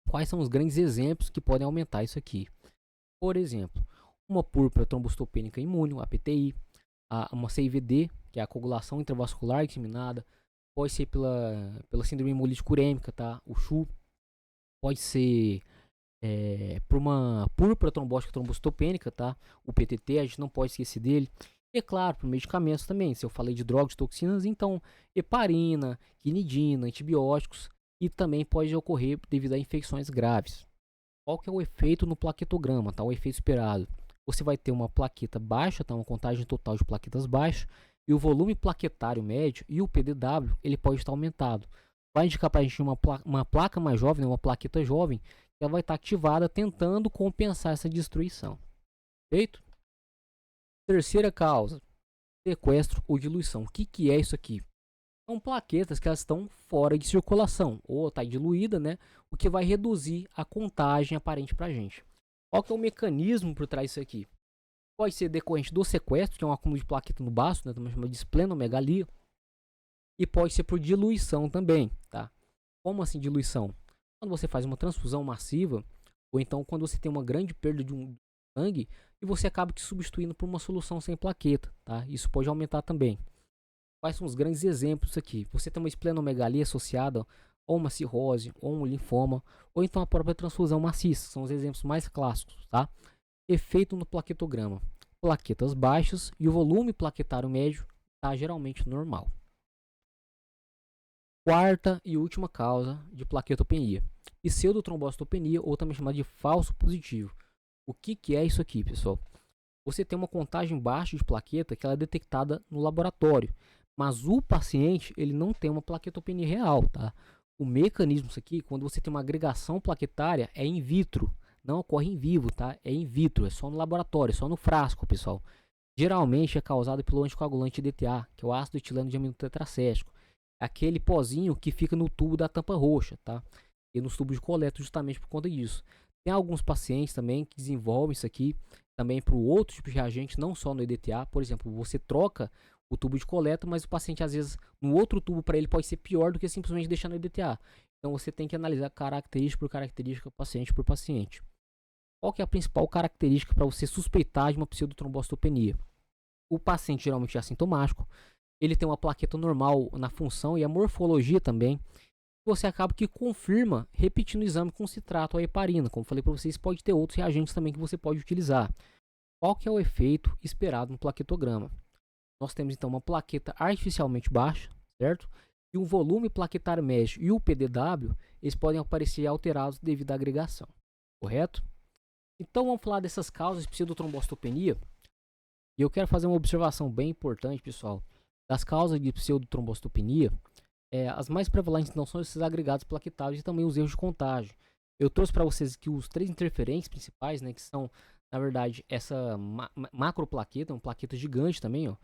Quais são os grandes exemplos que podem aumentar isso aqui? Por exemplo, uma púrpura trombocitopênica imune, a PTI, uma CIVD, que é a coagulação intravascular disseminada, pode ser pela síndrome hemolítica urêmica, tá? O CHU, pode ser por uma púrpura trombótica trombocitopênica, tá? O PTT, a gente não pode esquecer dele. E claro, por medicamentos também. Se eu falei de drogas, toxinas, então heparina, quinidina, antibióticos, e também pode ocorrer devido a infecções graves. Qual que é o efeito no plaquetograma, tá? O efeito esperado. Você vai ter uma plaqueta baixa, tá? Uma contagem total de plaquetas baixa, e o volume plaquetário médio e o PDW, ele pode estar aumentado. Vai indicar para a gente uma placa mais jovem, né? Uma plaqueta jovem, que ela vai estar ativada tentando compensar essa destruição. Feito? Terceira causa, sequestro ou diluição. O que é isso aqui? São plaquetas que elas estão fora de circulação, ou está diluída, né? O que vai reduzir a contagem aparente para a gente. Qual que é o mecanismo por trás disso aqui? Pode ser decorrente do sequestro, que é um acúmulo de plaqueta no baço, né? Também chama de esplenomegalia. E pode ser por diluição também, tá? Como assim diluição? Quando você faz uma transfusão massiva, Ou então quando você tem uma grande perda de um sangue e você acaba que substituindo por uma solução sem plaqueta, tá? Isso pode aumentar também. Quais são os grandes exemplos aqui? Você tem uma esplenomegalia associada ou uma cirrose, ou um linfoma, ou então a própria transfusão maciça, são os exemplos mais clássicos, tá? Efeito no plaquetograma: plaquetas baixas e o volume plaquetário médio está geralmente normal. Quarta e última causa de plaquetopenia: pseudotrombocitopenia, ou também chamada de falso positivo. O que é isso aqui, pessoal? Você tem uma contagem baixa de plaqueta que ela é detectada no laboratório, mas o paciente ele não tem uma plaquetopenia real, tá? O mecanismo disso aqui, quando você tem uma agregação plaquetária, é in vitro, não ocorre em vivo, tá? É in vitro, é só no laboratório, é só no frasco, pessoal. Geralmente é causado pelo anticoagulante DTA, que é o ácido etileno de amino tetracético, aquele pozinho que fica no tubo da tampa roxa, tá? E nos tubos de coleta, justamente por conta disso. Tem alguns pacientes também que desenvolvem isso aqui também para o outro tipo de reagente, não só no EDTA. Por exemplo, você troca o tubo de coleta, mas o paciente às vezes no outro tubo para ele pode ser pior do que simplesmente deixar no EDTA. Então você tem que analisar característica por característica, paciente por paciente. Qual que é a principal característica para você suspeitar de uma pseudotrombocitopenia? O paciente geralmente é assintomático, ele tem uma plaqueta normal na função e a morfologia também. Você acaba que confirma repetindo o exame com citrato ou heparina. Como falei para vocês, pode ter outros reagentes também que você pode utilizar. Qual que é o efeito esperado no plaquetograma? Nós temos então uma plaqueta artificialmente baixa, certo? E um volume plaquetário médio e o PDW, eles podem aparecer alterados devido à agregação, correto? Então vamos falar dessas causas de pseudotrombocitopenia. E eu quero fazer uma observação bem importante, pessoal. Das causas de pseudotrombocitopenia, as mais prevalentes não são esses agregados plaquetários e também os erros de contágio. Eu trouxe para vocês aqui os 3 interferentes principais, né, que são, na verdade, essa macroplaqueta, uma plaqueta gigante também, ó.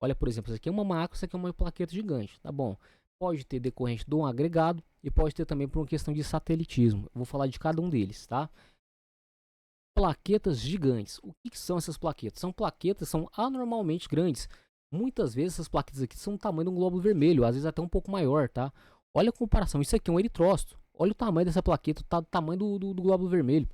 Olha, por exemplo, isso aqui é uma macro, isso aqui é uma plaqueta gigante, tá bom? Pode ter decorrente de um agregado e pode ter também por uma questão de satelitismo. Eu vou falar de cada um deles, tá? Plaquetas gigantes. O que são essas plaquetas? São plaquetas, são anormalmente grandes. Muitas vezes essas plaquetas aqui são do tamanho de um glóbulo vermelho, às vezes até um pouco maior, tá? Olha a comparação, isso aqui é um eritrócito. Olha o tamanho dessa plaqueta, tá do tamanho do glóbulo vermelho.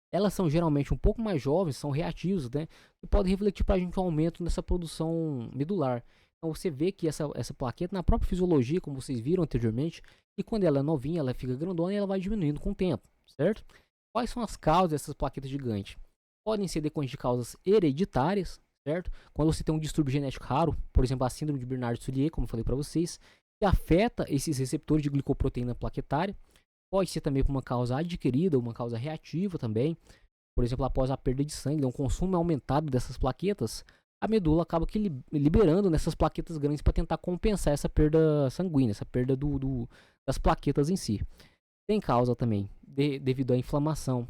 Elas são geralmente um pouco mais jovens, são reativos, né? E podem refletir para a gente um aumento nessa produção medular. Então você vê que essa plaqueta, na própria fisiologia, como vocês viram anteriormente, e quando ela é novinha, ela fica grandona e ela vai diminuindo com o tempo, certo? Quais são as causas dessas plaquetas gigantes? Podem ser decorrentes de causas hereditárias, certo? Quando você tem um distúrbio genético raro, por exemplo, a síndrome de Bernard-Soulier, como eu falei para vocês, que afeta esses receptores de glicoproteína plaquetária. Pode ser também por uma causa adquirida, uma causa reativa também. Por exemplo, após a perda de sangue, um consumo aumentado dessas plaquetas, a medula acaba que liberando nessas plaquetas grandes para tentar compensar essa perda sanguínea, essa perda das plaquetas em si. Tem causa também devido à inflamação.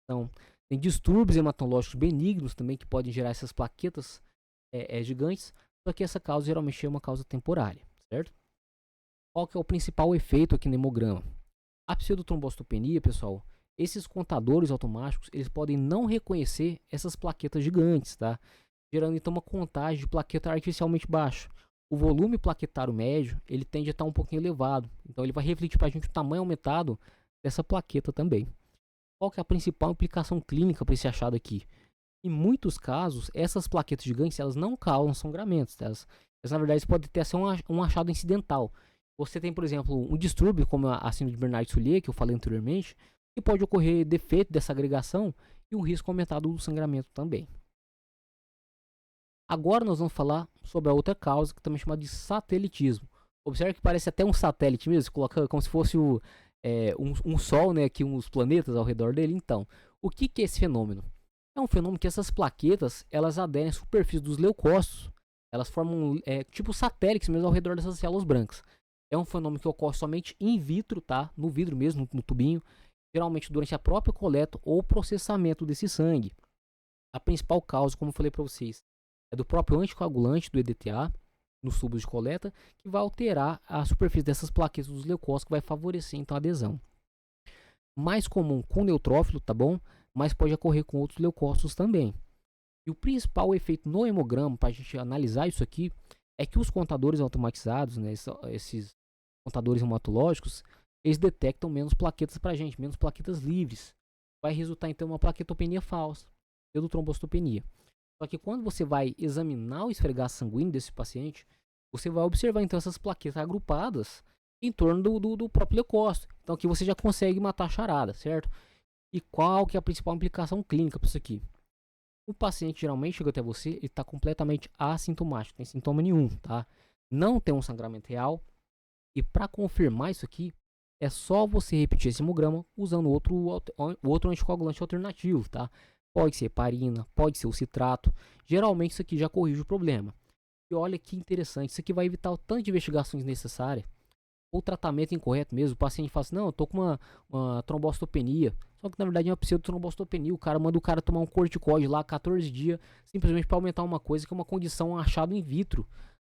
Então, tem distúrbios hematológicos benignos também que podem gerar essas plaquetas gigantes, só que essa causa geralmente é uma causa temporária, certo? Qual que é o principal efeito aqui no hemograma? A pseudotrombocitopenia, pessoal, esses contadores automáticos, eles podem não reconhecer essas plaquetas gigantes, tá? Gerando então uma contagem de plaqueta artificialmente baixa. O volume plaquetário médio, ele tende a estar um pouquinho elevado, então ele vai refletir para a gente o tamanho aumentado dessa plaqueta também. Qual que é a principal implicação clínica para esse achado aqui? Em muitos casos, essas plaquetas gigantes, elas não causam sangramentos, tá? Elas na verdade podem ter ser um achado incidental. Você tem, por exemplo, um distúrbio como a síndrome de Bernard-Soulier, que eu falei anteriormente, e pode ocorrer defeito dessa agregação e um risco aumentado do sangramento também. Agora nós vamos falar sobre a outra causa, que também é chamada de satelitismo. Observe que parece até um satélite mesmo, coloca como se fosse um sol, né, aqui uns planetas ao redor dele. Então, o que é esse fenômeno? É um fenômeno que essas plaquetas, elas aderem à superfície dos leucócitos. Elas formam tipo satélites mesmo ao redor dessas células brancas. É um fenômeno que ocorre somente in vitro, tá? No vidro mesmo, no tubinho. Geralmente durante a própria coleta ou processamento desse sangue. A principal causa, como eu falei para vocês, é do próprio anticoagulante do EDTA, nos tubos de coleta, que vai alterar a superfície dessas plaquetas dos leucócitos, que vai favorecer então a adesão. Mais comum com neutrófilo, tá bom? Mas pode ocorrer com outros leucócitos também. E o principal efeito no hemograma, para a gente analisar isso aqui, é que os contadores automatizados, né, esses contadores hematológicos, eles detectam menos plaquetas para a gente, menos plaquetas livres. vai resultar então em uma plaquetopenia falsa, pseudotrombocitopenia. Só que quando você vai examinar o esfregaço sanguíneo desse paciente, você vai observar então essas plaquetas agrupadas em torno do próprio leucócito. Então aqui você já consegue matar a charada, certo? E qual que é a principal implicação clínica para isso aqui? O paciente geralmente chega até você e está completamente assintomático, não tem sintoma nenhum, tá? Não tem um sangramento real. E para confirmar isso aqui, é só você repetir esse hemograma usando outro anticoagulante alternativo, tá? Pode ser heparina, pode ser o citrato. Geralmente isso aqui já corrige o problema. E olha que interessante, isso aqui vai evitar o tanto de investigações necessárias. Ou tratamento incorreto mesmo. O paciente fala assim, não, eu tô com uma trombocitopenia. Só que na verdade é uma pseudotrombocitopenia. O cara manda o cara tomar um corticoide lá 14 dias, simplesmente para aumentar uma coisa que é uma condição achada in vitro.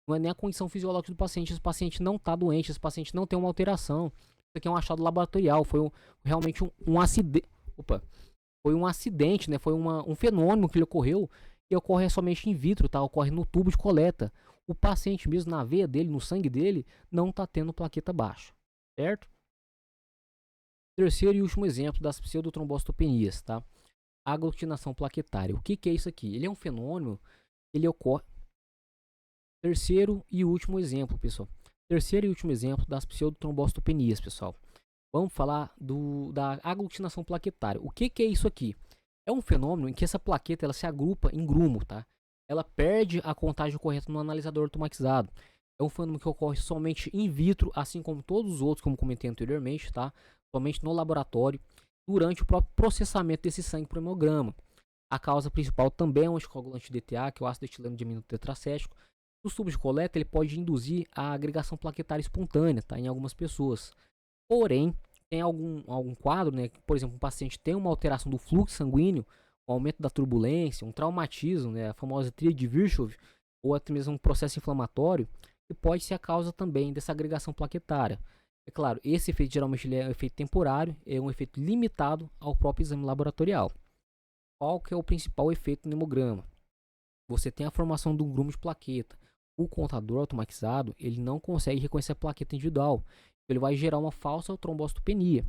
Não é nem a condição fisiológica do paciente. Esse paciente não está doente, esse paciente não tem uma alteração. Isso aqui é um achado laboratorial. Foi realmente um acidente. Opa! Foi um acidente, né? Foi um fenômeno que lhe ocorreu e ocorre somente in vitro, tá? Ocorre no tubo de coleta. O paciente mesmo, na veia dele, no sangue dele, não está tendo plaqueta baixa, certo? Terceiro e último exemplo das pseudotrombocitopenias, tá? Aglutinação plaquetária. O que é isso aqui? Ele é um fenômeno, ele ocorre... Terceiro e último exemplo, pessoal. Terceiro e último exemplo das pseudotrombocitopenias, pessoal. Vamos falar da aglutinação plaquetária. O que é isso aqui? É um fenômeno em que essa plaqueta ela se agrupa em grumo, tá? Ela perde a contagem correta no analisador automatizado. É um fenômeno que ocorre somente in vitro, assim como todos os outros, como comentei anteriormente, tá? Somente no laboratório, durante o próprio processamento desse sangue para o hemograma. A causa principal também é um anticoagulante DTA, que é o ácido etileno diaminotetracético. Nos tubos de coleta, ele pode induzir a agregação plaquetária espontânea, tá? Em algumas pessoas. Porém, tem algum quadro, né? Por exemplo, um paciente tem uma alteração do fluxo sanguíneo, um aumento da turbulência, um traumatismo, né? A famosa tríade de Virchow, ou até mesmo um processo inflamatório, que pode ser a causa também dessa agregação plaquetária. É claro, esse efeito geralmente é um efeito temporário, é um efeito limitado ao próprio exame laboratorial. Qual que é o principal efeito no hemograma? Você tem a formação de um grumo de plaqueta. O contador automatizado, ele não consegue reconhecer a plaqueta individual. Ele vai gerar uma falsa trombocitopenia.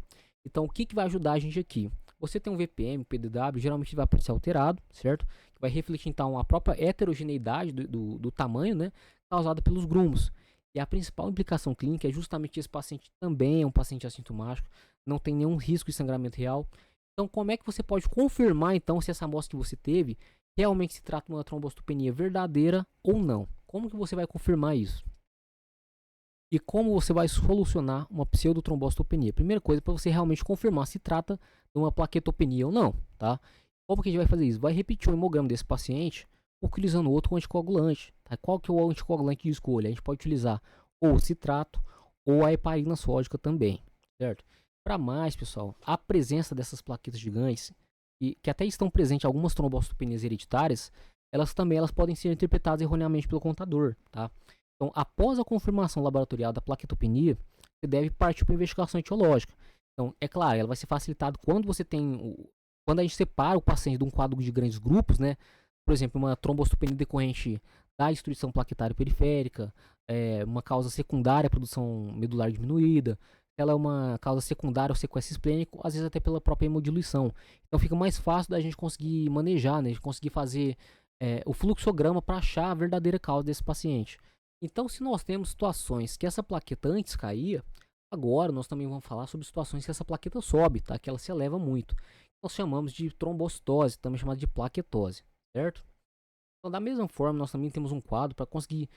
Então, o que vai ajudar a gente aqui? Você tem um VPM, PDW, geralmente vai aparecer alterado, certo? Que vai refletir, então, a própria heterogeneidade do tamanho, né? Causada pelos grumos. E a principal implicação clínica é justamente que esse paciente também é um paciente assintomático, não tem nenhum risco de sangramento real. Então, como é que você pode confirmar, então, se essa amostra que você teve realmente se trata de uma trombocitopenia verdadeira ou não? Como que você vai confirmar isso? E como você vai solucionar uma pseudotrombocitopenia? Primeira coisa, para você realmente confirmar se trata de uma plaquetopenia ou não, tá? Como que a gente vai fazer isso? Vai repetir o hemograma desse paciente utilizando outro anticoagulante, tá? Qual que é o anticoagulante de escolha? A gente pode utilizar ou o citrato ou a heparina sódica também, certo? Para mais, pessoal, a presença dessas plaquetas gigantes, que até estão presentes em algumas trombocitopenias hereditárias, elas podem ser interpretadas erroneamente pelo contador, tá? Então, após a confirmação laboratorial da plaquetopenia, você deve partir para a investigação etiológica. Então, é claro, ela vai ser facilitada quando você quando a gente separa o paciente de um quadro de grandes grupos, né? Por exemplo, uma trombocitopenia decorrente da destruição plaquetária periférica, uma causa secundária à produção medular diminuída, ela é uma causa secundária ao sequestro esplênico, às vezes até pela própria hemodiluição. Então, fica mais fácil da gente conseguir manejar, né? Conseguir fazer o fluxograma para achar a verdadeira causa desse paciente. Então, se nós temos situações que essa plaqueta antes caía, agora nós também vamos falar sobre situações que essa plaqueta sobe, tá? Que ela se eleva muito. Nós chamamos de trombocitose, também chamada de plaquetose, certo? Então, da mesma forma, nós também temos um quadro para conseguir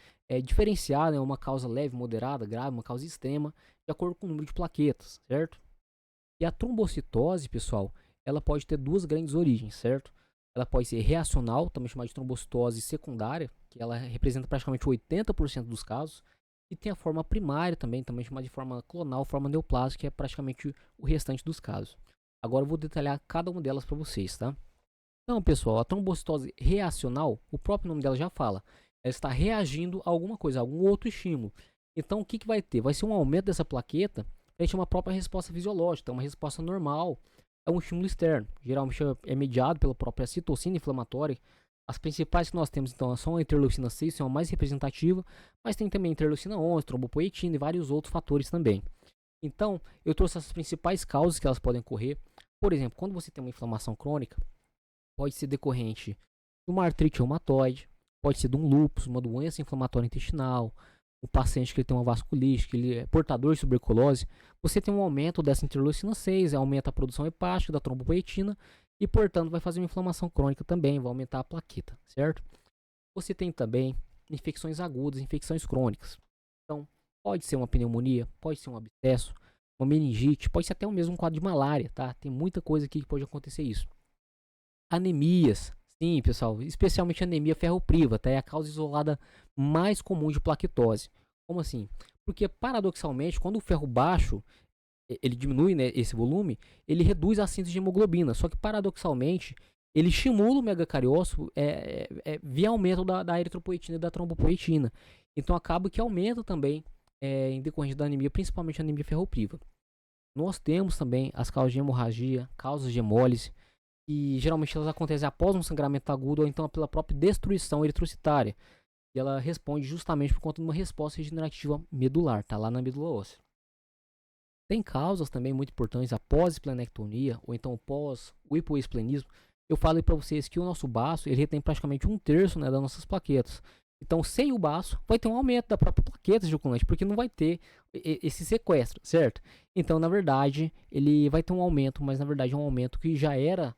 diferenciar, né, uma causa leve, moderada, grave, uma causa extrema, de acordo com o número de plaquetas, certo? E a trombocitose, pessoal, ela pode ter duas grandes origens, certo? Ela pode ser reacional, também chamada de trombocitose secundária, que ela representa praticamente 80% dos casos. E tem a forma primária também chamada de forma clonal, forma neoplásica, que é praticamente o restante dos casos. Agora eu vou detalhar cada uma delas para vocês, tá? Então, pessoal, a trombocitose reacional, o próprio nome dela já fala. Ela está reagindo a alguma coisa, a algum outro estímulo. Então, o que vai ter? Vai ser um aumento dessa plaqueta frente a uma própria resposta fisiológica, então uma resposta normal é um estímulo externo. Geralmente é mediado pela própria citocina inflamatória. As principais que nós temos, então, são a interleucina 6, são a mais representativa, mas tem também a interleucina 11, trombopoetina e vários outros fatores também. Então, eu trouxe as principais causas que elas podem ocorrer. Por exemplo, quando você tem uma inflamação crônica, pode ser decorrente de uma artrite reumatoide, pode ser de um lúpus, uma doença inflamatória intestinal, o paciente que ele tem uma vasculite, que ele é portador de tuberculose, você tem um aumento dessa interleucina 6, aumenta a produção hepática da trombopoetina e, portanto, vai fazer uma inflamação crônica também, vai aumentar a plaqueta, certo? Você tem também infecções agudas, infecções crônicas. Então, pode ser uma pneumonia, pode ser um abscesso, uma meningite, pode ser até o mesmo quadro de malária, tá? Tem muita coisa aqui que pode acontecer isso. Anemias, sim, pessoal, especialmente anemia ferropriva, tá? É a causa isolada mais comum de plaquetose. Como assim? Porque paradoxalmente, quando o ferro baixo ele diminui, né, esse volume, ele reduz a síntese de hemoglobina. Só que paradoxalmente, ele estimula o megacariócito via aumento da eritropoetina e da trombopoetina. Então acaba que aumenta também em decorrência da anemia, principalmente a anemia ferropriva. Nós temos também as causas de hemorragia, causas de hemólise, e geralmente elas acontecem após um sangramento agudo ou então pela própria destruição eritrocitária. E ela responde justamente por conta de uma resposta regenerativa medular, tá lá na medula óssea. Tem causas também muito importantes após esplenectomia ou então após o hipoesplenismo. Eu falei para vocês que o nosso baço ele retém praticamente 1/3, né, das nossas plaquetas. Então, sem o baço, vai ter um aumento da própria plaqueta ejaculante, porque não vai ter esse sequestro, certo? Então, na verdade, ele vai ter um aumento, mas na verdade é um aumento que já era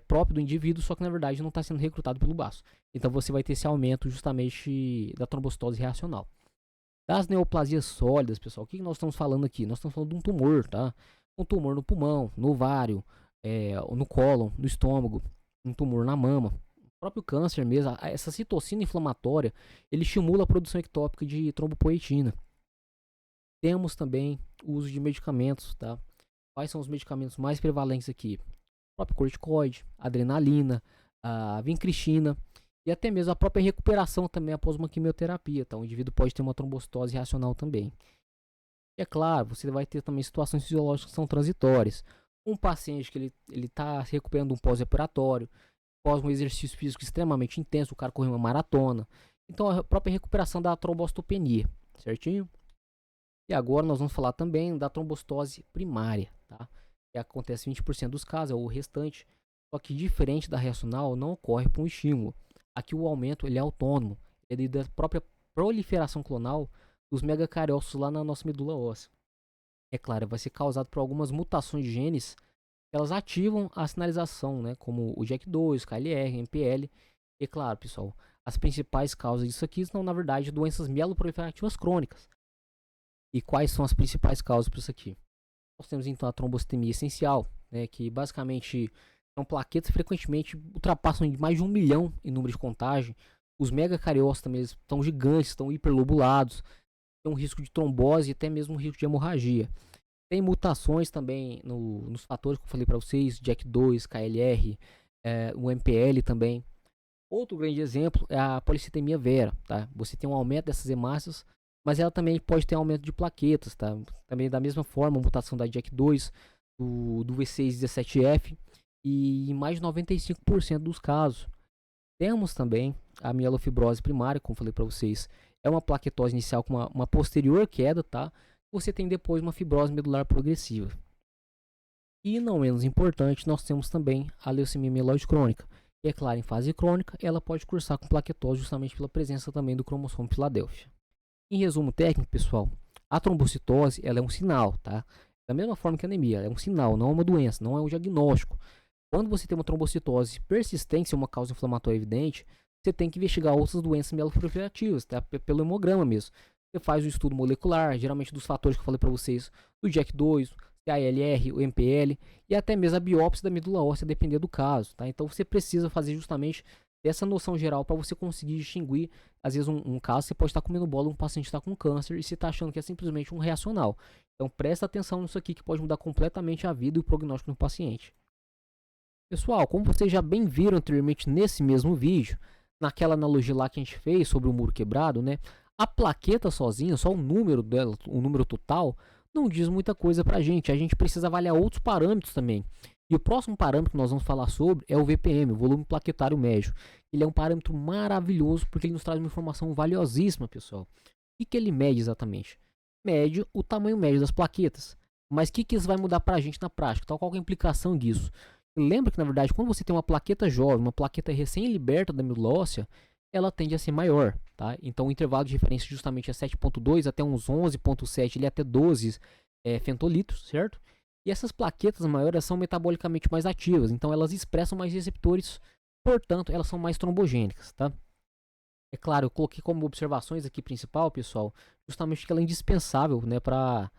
próprio do indivíduo, só que na verdade não está sendo recrutado pelo baço. Então, você vai ter esse aumento justamente da trombocitose reacional. Das neoplasias sólidas, pessoal, o que nós estamos falando aqui? Nós estamos falando de um tumor, tá? Um tumor no pulmão, no ovário, no cólon, no estômago, um tumor na mama. O próprio câncer mesmo, essa citocina inflamatória, ele estimula a produção ectópica de trombopoetina. Temos também o uso de medicamentos, tá? Quais são os medicamentos mais prevalentes aqui? O próprio corticoide, adrenalina, a vincristina, e até mesmo a própria recuperação também após uma quimioterapia, tá? O indivíduo pode ter uma trombocitose reacional também. E é claro, você vai ter também situações fisiológicas que são transitórias. Um paciente que ele está se recuperando de um pós-operatório, após um exercício físico extremamente intenso, o cara correu uma maratona. Então a própria recuperação da trombocitopenia, certinho? E agora nós vamos falar também da trombocitose primária, tá? Que acontece em 20% dos casos, é o restante. Só que diferente da reacional, não ocorre por um estímulo. Aqui o aumento ele é autônomo, ele é da própria proliferação clonal dos megacariócitos lá na nossa medula óssea. É claro, vai ser causado por algumas mutações de genes que elas ativam a sinalização, né, como o JAK2, KLR, MPL. E claro, pessoal, as principais causas disso aqui são, na verdade, doenças mieloproliferativas crônicas. E quais são as principais causas para isso aqui? Nós temos então a trombocitemia essencial, né, que basicamente são plaquetas que frequentemente ultrapassam de mais de 1 milhão em número de contagem. Os megacariócitos também estão gigantes, estão hiperlobulados, tem um risco de trombose e até mesmo um risco de hemorragia. Tem mutações também nos fatores que eu falei para vocês, JAK2, KLR, o MPL também. Outro grande exemplo é a policitemia vera, tá? Você tem um aumento dessas hemácias, mas ela também pode ter aumento de plaquetas, tá? Também da mesma forma, mutação da JAK2, do V617F, e em mais de 95% dos casos. Temos também a mielofibrose primária, como falei para vocês, é uma plaquetose inicial com uma posterior queda, tá? Você tem depois uma fibrose medular progressiva. E não menos importante, nós temos também a leucemia mieloide crônica. E é claro, em fase crônica, ela pode cursar com plaquetose justamente pela presença também do cromossomo Filadélfia. Em resumo técnico, pessoal, a trombocitose ela é um sinal, tá? Da mesma forma que a anemia, ela é um sinal, não é uma doença, não é um diagnóstico. Quando você tem uma trombocitose persistente, uma causa inflamatória evidente, você tem que investigar outras doenças mieloproliferativas, tá? Pelo hemograma mesmo. Você faz um estudo molecular, geralmente dos fatores que eu falei para vocês, do JAK2, CALR, o MPL e até mesmo a biópsia da medula óssea, dependendo do caso, tá? Então você precisa fazer justamente essa noção geral para você conseguir distinguir, às vezes um caso você pode estar comendo bola, um paciente está com câncer e você está achando que é simplesmente um reacional. Então presta atenção nisso aqui que pode mudar completamente a vida e o prognóstico do paciente. Pessoal, como vocês já bem viram anteriormente nesse mesmo vídeo, naquela analogia lá que a gente fez sobre o muro quebrado, né? A plaqueta sozinha, só o número dela, o número total, não diz muita coisa pra gente. A gente precisa avaliar outros parâmetros também. E o próximo parâmetro que nós vamos falar sobre é o VPM, o volume plaquetário médio. Ele é um parâmetro maravilhoso porque ele nos traz uma informação valiosíssima, pessoal. O que ele mede exatamente? Mede o tamanho médio das plaquetas. Mas o que isso vai mudar pra gente na prática? Qual que é a implicação disso? Lembra que, na verdade, quando você tem uma plaqueta jovem, uma plaqueta recém-liberta da medula óssea, ela tende a ser maior, tá? Então o intervalo de referência justamente é 7,2 até uns 11,7, ele até 12 fentolitros, certo? E essas plaquetas maiores são metabolicamente mais ativas, então elas expressam mais receptores, portanto, elas são mais trombogênicas, tá? É claro, eu coloquei como observações aqui principal, pessoal, justamente que ela é indispensável, né, para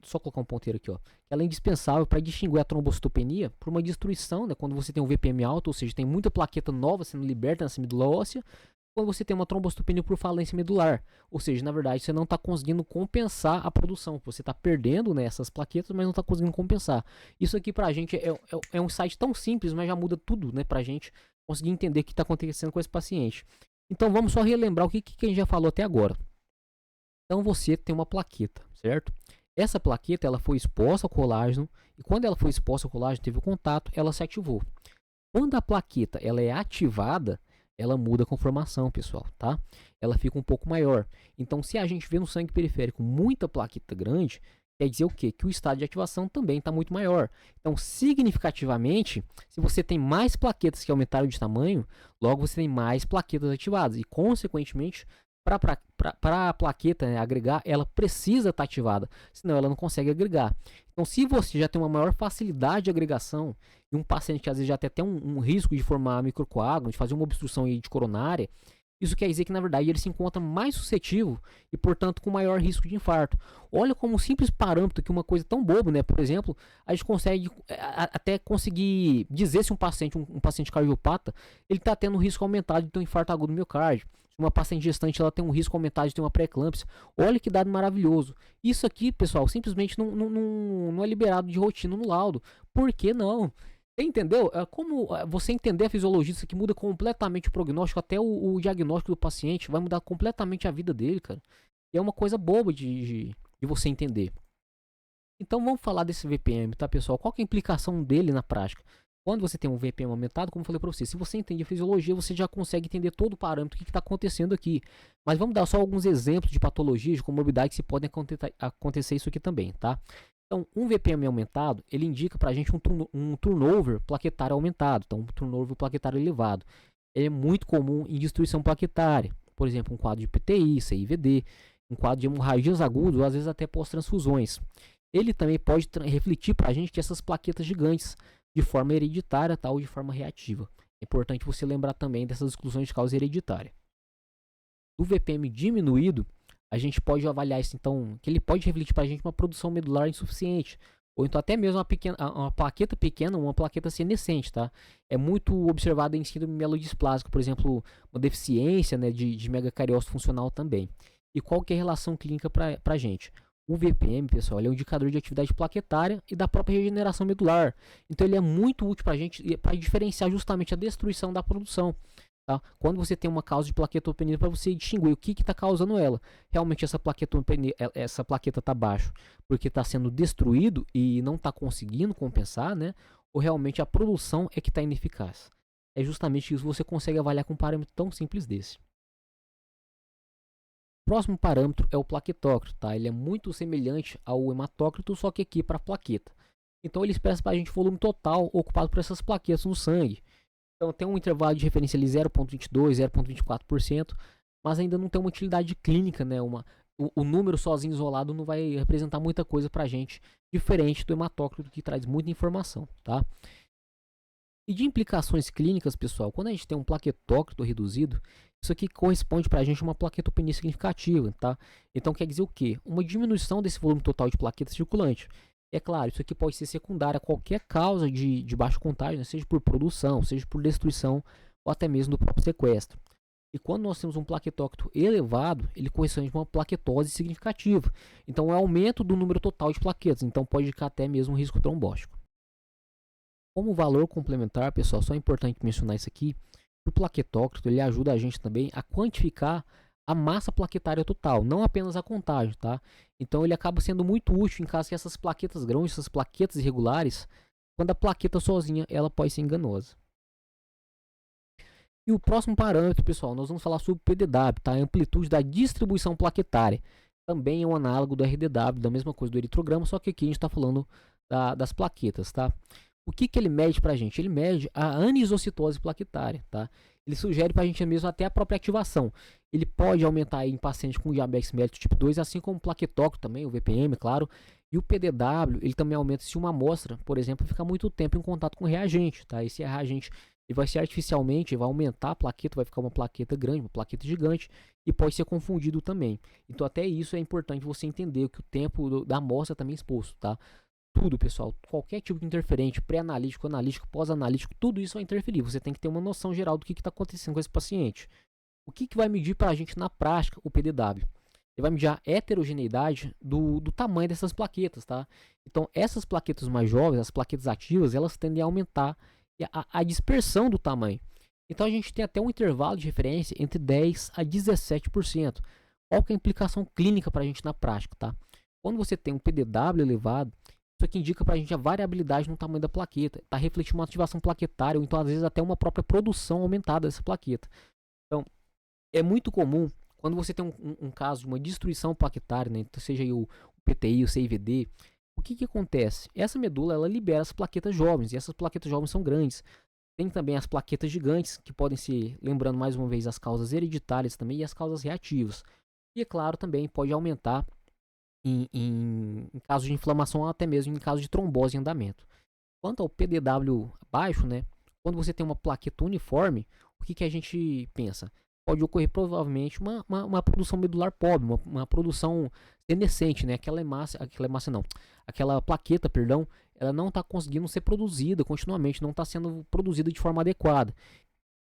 só colocar um ponteiro aqui, ó. Ela é indispensável para distinguir a trombocitopenia por uma destruição, né, quando você tem um VPM alto, ou seja, tem muita plaqueta nova sendo liberta nessa medula óssea, quando você tem uma trombocitopenia por falência medular, ou seja, na verdade, você não está conseguindo compensar a produção, você está perdendo, né, essas plaquetas, mas não está conseguindo compensar. Isso aqui para a gente é um site tão simples, mas já muda tudo, né, para a gente conseguir entender o que está acontecendo com esse paciente. Então vamos só relembrar o que a gente já falou até agora. Então você tem uma plaqueta, certo? Essa plaqueta ela foi exposta ao colágeno e quando ela foi exposta ao colágeno, teve o contato, ela se ativou. Quando a plaqueta ela é ativada, ela muda a conformação, pessoal, tá? Ela fica um pouco maior. Então, se a gente vê no sangue periférico muita plaqueta grande, quer dizer o quê? Que o estado de ativação também está muito maior. Então, significativamente, se você tem mais plaquetas que aumentaram de tamanho, logo você tem mais plaquetas ativadas. E, consequentemente, para a plaqueta, né, agregar, ela precisa estar ativada, senão ela não consegue agregar. Então, se você já tem uma maior facilidade de agregação e um paciente que às vezes já tem até um risco de formar microcoágulo, de fazer uma obstrução aí de coronária, isso quer dizer que na verdade ele se encontra mais suscetível e, portanto, com maior risco de infarto. Olha como um simples parâmetro, que uma coisa tão boba, né? Por exemplo, a gente consegue até conseguir dizer se um paciente cardiopata, ele está tendo um risco aumentado de ter um infarto agudo do miocárdio. Se uma paciente gestante ela tem um risco aumentado de ter uma pré-eclâmpsia. Olha que dado maravilhoso. Isso aqui, pessoal, simplesmente não é liberado de rotina no laudo. Por que não? Você entendeu? Como você entender a fisiologia, isso aqui muda completamente o prognóstico, até o diagnóstico do paciente, vai mudar completamente a vida dele, cara. E é uma coisa boba de você entender. Então vamos falar desse VPM, tá, pessoal? Qual que é a implicação dele na prática? Quando você tem um VPM aumentado, como eu falei para você, se você entende a fisiologia, você já consegue entender todo o parâmetro, o que está acontecendo aqui. Mas vamos dar só alguns exemplos de patologias, de comorbidades que podem acontecer isso aqui também, tá? Então, um VPM aumentado, ele indica para a gente um turnover plaquetário aumentado, então um turnover plaquetário elevado. Ele é muito comum em destruição plaquetária, por exemplo, um quadro de PTI, CIVD, um quadro de hemorragias agudas, ou às vezes até pós-transfusões. Ele também pode refletir para a gente que essas plaquetas gigantes, de forma hereditária ou de forma reativa. É importante você lembrar também dessas exclusões de causa hereditária. Do VPM diminuído, a gente pode avaliar isso, então, que ele pode refletir para a gente uma produção medular insuficiente, ou então até mesmo uma plaqueta pequena, uma plaqueta senescente, tá? É muito observado em síndrome mielodisplásica, por exemplo, uma deficiência, né, de megacariócito funcional também. E qual que é a relação clínica para a gente? O VPM, pessoal, ele é um indicador de atividade plaquetária e da própria regeneração medular. Então ele é muito útil para a gente, para diferenciar justamente a destruição da produção. Tá? Quando você tem uma causa de plaquetopenia, para você distinguir o que está causando ela. Realmente essa plaqueta está baixo porque está sendo destruído e não está conseguindo compensar, né? Ou realmente a produção é que está ineficaz. É justamente isso que você consegue avaliar com um parâmetro tão simples desse. O próximo parâmetro é o plaquetócrito, tá? Ele é muito semelhante ao hematócrito, só que aqui para plaqueta. Então ele expressa para a gente o volume total ocupado por essas plaquetas no sangue. Então tem um intervalo de referência ali 0,22, 0,24%, mas ainda não tem uma utilidade clínica, né? O número sozinho isolado não vai representar muita coisa para a gente, diferente do hematócrito que traz muita informação, tá? E de implicações clínicas, pessoal, quando a gente tem um plaquetócrito reduzido, isso aqui corresponde para a gente a uma plaquetopenia significativa, tá? Então quer dizer o quê? Uma diminuição desse volume total de plaqueta circulante. É claro, isso aqui pode ser secundário a qualquer causa de baixo contágio, né? Seja por produção, seja por destruição ou até mesmo do próprio sequestro. E quando nós temos um plaquetócrito elevado, ele corresponde a uma plaquetose significativa. Então é aumento do número total de plaquetas, então pode indicar até mesmo um risco trombótico. Como valor complementar, pessoal, só é importante mencionar isso aqui, o plaquetócrito ele ajuda a gente também a quantificar a massa plaquetária total, não apenas a contagem, tá? Então ele acaba sendo muito útil em caso que essas plaquetas grandes, essas plaquetas irregulares, quando a plaqueta sozinha, ela pode ser enganosa. E o próximo parâmetro, pessoal, nós vamos falar sobre o PDW, tá? A amplitude da distribuição plaquetária. também é um análogo do RDW, da mesma coisa do eritrograma, só que aqui a gente está falando das plaquetas, tá? O que ele mede pra gente? Ele mede a anisocitose plaquetária, tá? Ele sugere pra gente mesmo até a própria ativação. Ele pode aumentar aí em pacientes com diabetes mellitus tipo 2, assim como o plaquetógrafo também, o VPM, claro. E o PDW, ele também aumenta se uma amostra, por exemplo, ficar muito tempo em contato com o reagente, tá? Esse reagente ele vai ser artificialmente, vai aumentar a plaqueta, vai ficar uma plaqueta grande, uma plaqueta gigante, e pode ser confundido também. Então até isso é importante você entender que o tempo da amostra também é exposto, tá? Tudo, pessoal, qualquer tipo de interferente, pré-analítico, analítico, pós-analítico, tudo isso vai interferir. Você tem que ter uma noção geral do que está acontecendo com esse paciente. O que vai medir para a gente na prática o PDW? Ele vai medir a heterogeneidade do tamanho dessas plaquetas, tá? Então, essas plaquetas mais jovens, as plaquetas ativas, elas tendem a aumentar a dispersão do tamanho. Então, a gente tem até um intervalo de referência entre 10 a 17%. Qual que é a implicação clínica para a gente na prática, tá? Quando você tem um PDW elevado, isso aqui indica para a gente a variabilidade no tamanho da plaqueta. Está refletindo uma ativação plaquetária, ou então às vezes até uma própria produção aumentada dessa plaqueta. Então, é muito comum, quando você tem um caso de uma destruição plaquetária, né, então seja aí o PTI, o CIVD, o que acontece? Essa medula ela libera as plaquetas jovens, e essas plaquetas jovens são grandes. Tem também as plaquetas gigantes, que podem ser, lembrando mais uma vez, as causas hereditárias também e as causas reativas. E é claro, também pode aumentar em caso de inflamação ou até mesmo em caso de trombose em andamento. Quanto ao PDW baixo, né, quando você tem uma plaqueta uniforme, o que a gente pensa? Pode ocorrer provavelmente uma produção medular pobre, uma produção senescente, né? Aquela plaqueta, perdão, ela não está conseguindo ser produzida continuamente, não está sendo produzida de forma adequada.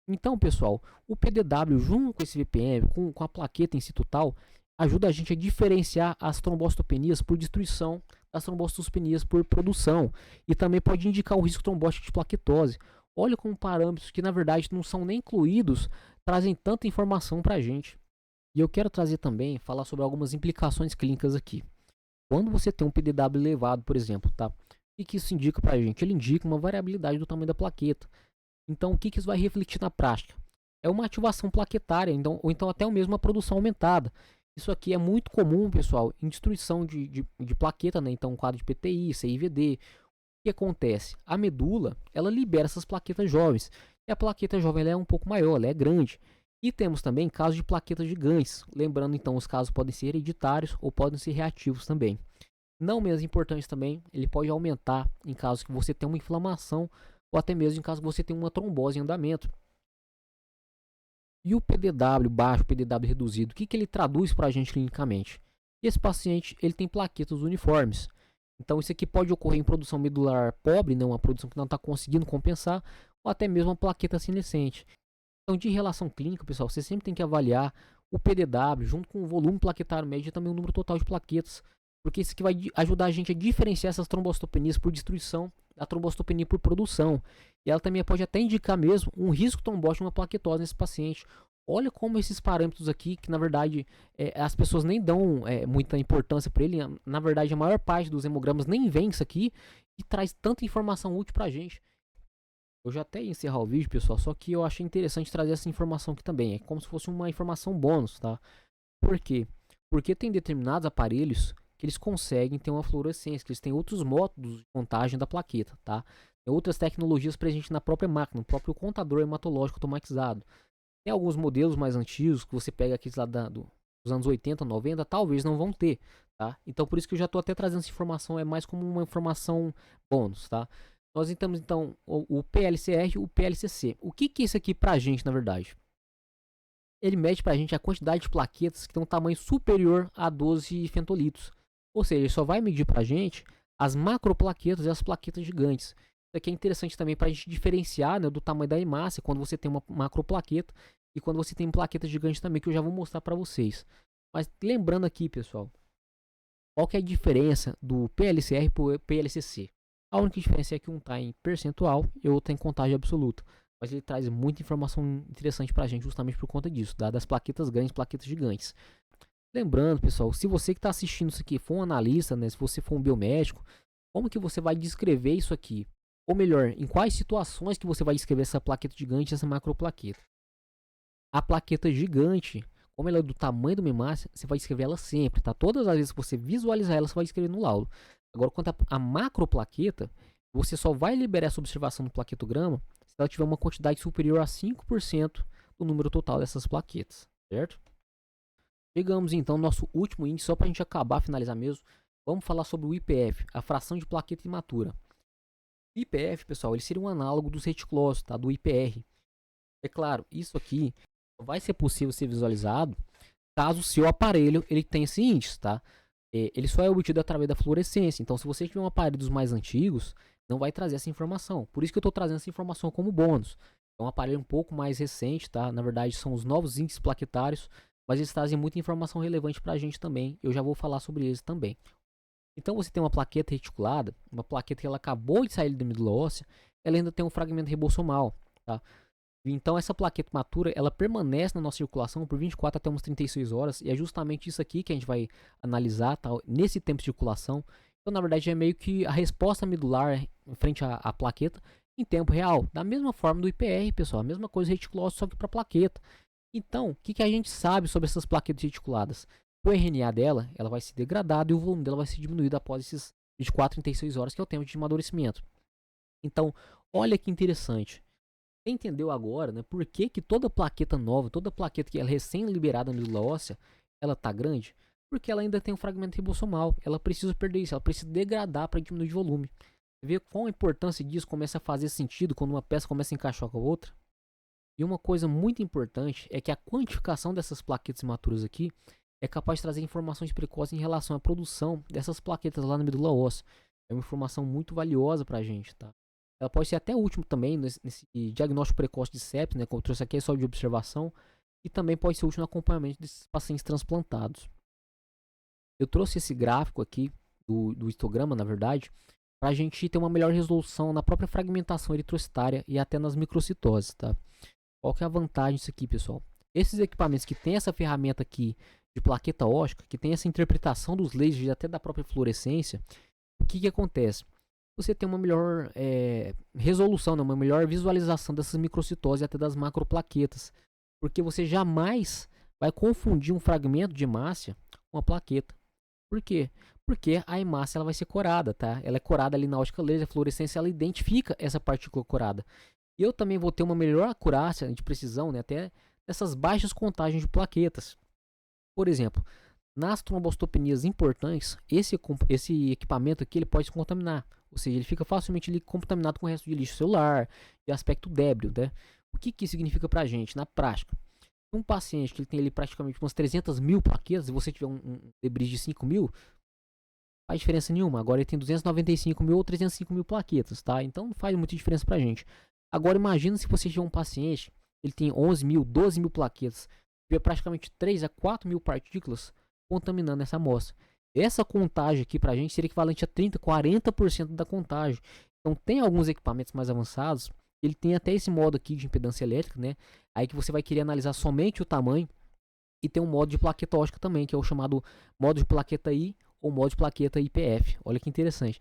Então, pessoal, o PDW junto com esse VPM, com a plaqueta em situ tal, ajuda a gente a diferenciar as trombocitopenias por destruição das trombocitopenias por produção, e também pode indicar o risco trombótico de plaquetose. Olha como parâmetros que na verdade não são nem incluídos trazem tanta informação para a gente. E eu quero trazer também, falar sobre algumas implicações clínicas aqui. Quando você tem um PDW elevado, por exemplo, tá? O que isso indica para a gente? Ele indica uma variabilidade do tamanho da plaqueta. Então, o que isso vai refletir na prática? É uma ativação plaquetária, então, ou então até mesmo uma produção aumentada. Isso aqui é muito comum, pessoal, em destruição de plaqueta, né? Então, quadro de PTI, CIVD. O que acontece? A medula, ela libera essas plaquetas jovens. E a plaqueta jovem ela é um pouco maior, ela é grande. E temos também casos de plaquetas gigantes. Lembrando, então, os casos podem ser hereditários ou podem ser reativos também. Não menos importante também, ele pode aumentar em caso que você tenha uma inflamação ou até mesmo em caso que você tenha uma trombose em andamento. E o PDW baixo, o PDW reduzido, o que ele traduz para a gente clinicamente? Esse paciente ele tem plaquetas uniformes. Então isso aqui pode ocorrer em produção medular pobre, não, uma produção que não está conseguindo compensar, ou até mesmo uma plaqueta senescente. Então de relação clínica, pessoal, você sempre tem que avaliar o PDW junto com o volume plaquetário médio e também o número total de plaquetas, porque isso aqui vai ajudar a gente a diferenciar essas trombocitopenias por destruição da trombocitopenia por produção. E ela também pode até indicar mesmo um risco trombótico, uma plaquetose nesse paciente. Olha como esses parâmetros aqui, que na verdade as pessoas nem dão muita importância para ele. Na verdade, a maior parte dos hemogramas nem vem isso aqui e traz tanta informação útil para a gente. Eu já até ia encerrar o vídeo, pessoal, só que eu achei interessante trazer essa informação aqui também. É como se fosse uma informação bônus, tá? Por quê? Porque tem determinados aparelhos que eles conseguem ter uma fluorescência, que eles têm outros métodos de contagem da plaqueta, tá? Tem outras tecnologias presentes na própria máquina, no próprio contador hematológico automatizado. Tem alguns modelos mais antigos que você pega aqueles lá dos anos 80, 90, talvez não vão ter, tá? Então por isso que eu já estou até trazendo essa informação, é mais como uma informação bônus, tá? Nós temos então o PLCR e o PLCC. O que é isso aqui pra gente, na verdade? Ele mede pra gente a quantidade de plaquetas que tem um tamanho superior a 12 fentolitos. Ou seja, ele só vai medir pra gente as macroplaquetas e as plaquetas gigantes. Isso aqui é interessante também para a gente diferenciar, né, do tamanho da hemácia, quando você tem uma macroplaqueta e quando você tem plaquetas gigantes também, que eu já vou mostrar para vocês. Mas lembrando aqui, pessoal, qual que é a diferença do PLCR para o PLCC? A única diferença é que um está em percentual e o outro está em contagem absoluta. Mas ele traz muita informação interessante para a gente justamente por conta disso, das plaquetas grandes, plaquetas gigantes. Lembrando, pessoal, se você que está assistindo isso aqui for um analista, né, se você for um biomédico, como que você vai descrever isso aqui? Ou melhor, em quais situações que você vai descrever essa plaqueta gigante e essa macroplaqueta? A plaqueta gigante, como ela é do tamanho de uma hemácia, você vai escrever ela sempre, tá? Todas as vezes que você visualizar ela, você vai escrever no laudo. Agora, quanto a macroplaqueta, você só vai liberar essa observação no plaquetograma se ela tiver uma quantidade superior a 5% do número total dessas plaquetas, certo? Chegamos então ao nosso último índice, só para a gente acabar, finalizar mesmo. Vamos falar sobre o IPF, a fração de plaqueta imatura. O IPF, pessoal, ele seria um análogo dos reticulócitos, tá? Do IPR. É claro, isso aqui vai ser possível ser visualizado caso o seu aparelho ele tenha esse índice, tá? Ele só é obtido através da fluorescência. Então, se você tiver um aparelho dos mais antigos, não vai trazer essa informação. Por isso que eu estou trazendo essa informação como bônus. É um aparelho um pouco mais recente, tá? Na verdade, são os novos índices plaquetários, mas eles trazem muita informação relevante para a gente também. Eu já vou falar sobre eles também. Então, você tem uma plaqueta reticulada, uma plaqueta que ela acabou de sair da medula óssea, ela ainda tem um fragmento ribossomal, tá? Então essa plaqueta matura, ela permanece na nossa circulação por 24 até umas 36 horas, e é justamente isso aqui que a gente vai analisar, tá? Nesse tempo de circulação. Então, na verdade, é meio que a resposta medular em frente à plaqueta em tempo real, da mesma forma do IPR, pessoal, a mesma coisa reticulose, só que para plaqueta. Então, o que a gente sabe sobre essas plaquetas reticuladas? O RNA dela, ela vai se degradar e o volume dela vai ser diminuído após esses 24 a 36 horas, que é o tempo de amadurecimento. Então, olha que interessante. Você entendeu agora, né? Por que, que toda plaqueta nova, toda plaqueta que é recém-liberada na medula óssea, ela tá grande? Porque ela ainda tem um fragmento ribossomal. Ela precisa perder isso, ela precisa degradar para diminuir de volume. Você vê qual a importância disso começa a fazer sentido quando uma peça começa a encaixar com a outra? E uma coisa muito importante é que a quantificação dessas plaquetas imaturas aqui é capaz de trazer informações precoces em relação à produção dessas plaquetas lá na medula óssea. É uma informação muito valiosa para a gente, tá? Ela pode ser até útil também nesse diagnóstico precoce de sepsis, né? Como eu trouxe aqui, é só de observação. E também pode ser útil no acompanhamento desses pacientes transplantados. Eu trouxe esse gráfico aqui, do histograma, na verdade, para a gente ter uma melhor resolução na própria fragmentação eritrocitária e até nas microcitoses, tá? Qual que é a vantagem disso aqui, pessoal? Esses equipamentos que tem essa ferramenta aqui de plaqueta óstica, que tem essa interpretação dos lasers e até da própria fluorescência, o que acontece? Você tem uma melhor resolução, né? Uma melhor visualização dessas microcitoses e até das macroplaquetas. Porque você jamais vai confundir um fragmento de hemácia com uma plaqueta. Por quê? Porque a hemácia ela vai ser corada, tá? Ela é corada ali na ótica laser, a fluorescência ela identifica essa partícula corada. E eu também vou ter uma melhor acurácia de precisão, né? Até dessas baixas contagens de plaquetas. Por exemplo, nas trombocitopenias importantes, esse equipamento aqui ele pode se contaminar. Ou seja, ele fica facilmente ali contaminado com o resto de lixo celular e aspecto débrio, né? O que isso significa pra gente na prática? Um paciente que ele tem ali praticamente umas 300 mil plaquetas e você tiver um debris de 5 mil, não faz diferença nenhuma. Agora ele tem 295 mil ou 305 mil plaquetas, tá? Então não faz muita diferença pra gente. Agora imagina se você tiver um paciente, ele tem 11 mil, 12 mil plaquetas, tiver praticamente 3 a 4 mil partículas contaminando essa amostra. Essa contagem aqui pra gente seria equivalente a 30, 40% da contagem. Então tem alguns equipamentos mais avançados, ele tem até esse modo aqui de impedância elétrica, né? Aí que você vai querer analisar somente o tamanho. E tem um modo de plaqueta óstica também, que é o chamado modo de plaqueta I ou modo de plaqueta IPF. Olha que interessante.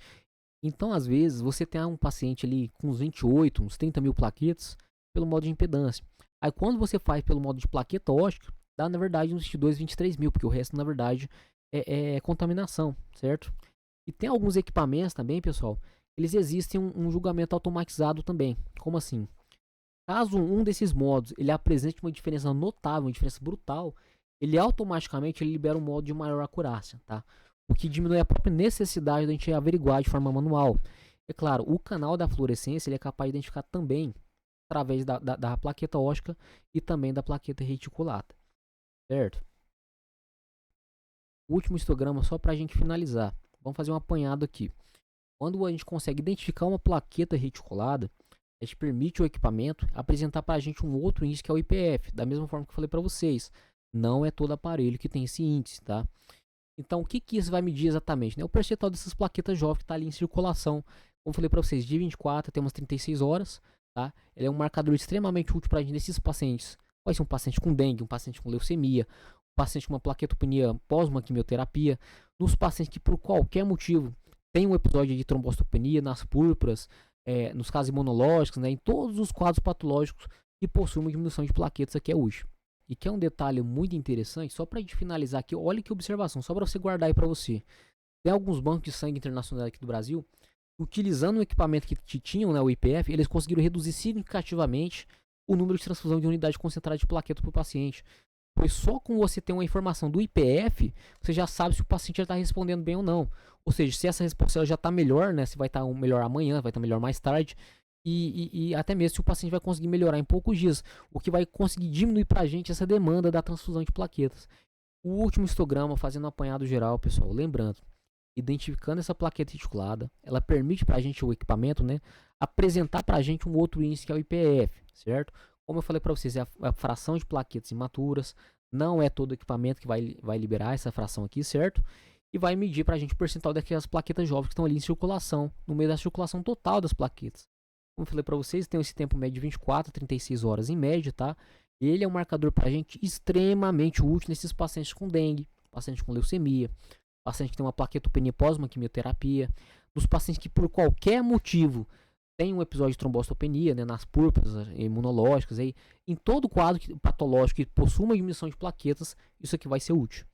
Então, às vezes, você tem um paciente ali com uns 28, uns 30 mil plaquetas pelo modo de impedância. Aí quando você faz pelo modo de plaqueta óstica, dá na verdade uns 22, 23 mil, porque o resto na verdade é contaminação, certo? E tem alguns equipamentos também, pessoal, eles existem um julgamento automatizado também. Como assim? Caso um desses modos ele apresente uma diferença notável, uma diferença brutal, ele automaticamente ele libera um modo de maior acurácia, tá? O que diminui a própria necessidade de a gente averiguar de forma manual. É claro, o canal da fluorescência ele é capaz de identificar também através da plaqueta óstica e também da plaqueta reticulada, certo? O último histograma só para a gente finalizar. Vamos fazer um apanhado aqui. Quando a gente consegue identificar uma plaqueta reticulada, a gente permite o equipamento apresentar para a gente um outro índice que é o IPF, da mesma forma que eu falei para vocês. Não é todo aparelho que tem esse índice, tá? Então, o que isso vai medir exatamente? Né? O percentual dessas plaquetas jovens que está ali em circulação. Como eu falei para vocês, de 24 até umas 36 horas, tá? Ele é um marcador extremamente útil para a gente nesses pacientes. Pode ser um paciente com dengue, um paciente com leucemia, um paciente com uma plaquetopenia pós uma quimioterapia, nos pacientes que por qualquer motivo tem um episódio de trombocitopenia, nas púrpuras, nos casos imunológicos, né? Em todos os quadros patológicos que possuem uma diminuição de plaquetas aqui é útil. e que é um detalhe muito interessante, só pra gente finalizar aqui, olha que observação, só pra você guardar aí pra você. Tem alguns bancos de sangue internacionais aqui do Brasil, utilizando o equipamento que tinham, né, o IPF, eles conseguiram reduzir significativamente o número de transfusão de unidade concentrada de plaquetas para o paciente. Pois só com você ter uma informação do IPF, você já sabe se o paciente está respondendo bem ou não. Ou seja, se essa resposta já está melhor, né, se vai estar melhor amanhã, vai estar melhor mais tarde, e até mesmo se o paciente vai conseguir melhorar em poucos dias, o que vai conseguir diminuir para a gente essa demanda da transfusão de plaquetas. O último histograma, fazendo um apanhado geral, pessoal, lembrando, identificando essa plaqueta reticulada, ela permite para a gente, o equipamento, né, apresentar para a gente um outro índice que é o IPF, certo? Como eu falei para vocês, é a fração de plaquetas imaturas, não é todo equipamento que vai liberar essa fração aqui, certo? E vai medir para a gente o percentual daquelas plaquetas jovens que estão ali em circulação, no meio da circulação total das plaquetas. Como eu falei para vocês, tem esse tempo médio de 24 a 36 horas em média, tá? Ele é um marcador para a gente extremamente útil nesses pacientes com dengue, pacientes com leucemia, paciente que tem uma plaquetopenia pós uma quimioterapia, nos pacientes que por qualquer motivo tem um episódio de trombocitopenia, né, nas púrpuras imunológicas, aí, em todo quadro patológico que possua uma diminuição de plaquetas, isso aqui vai ser útil.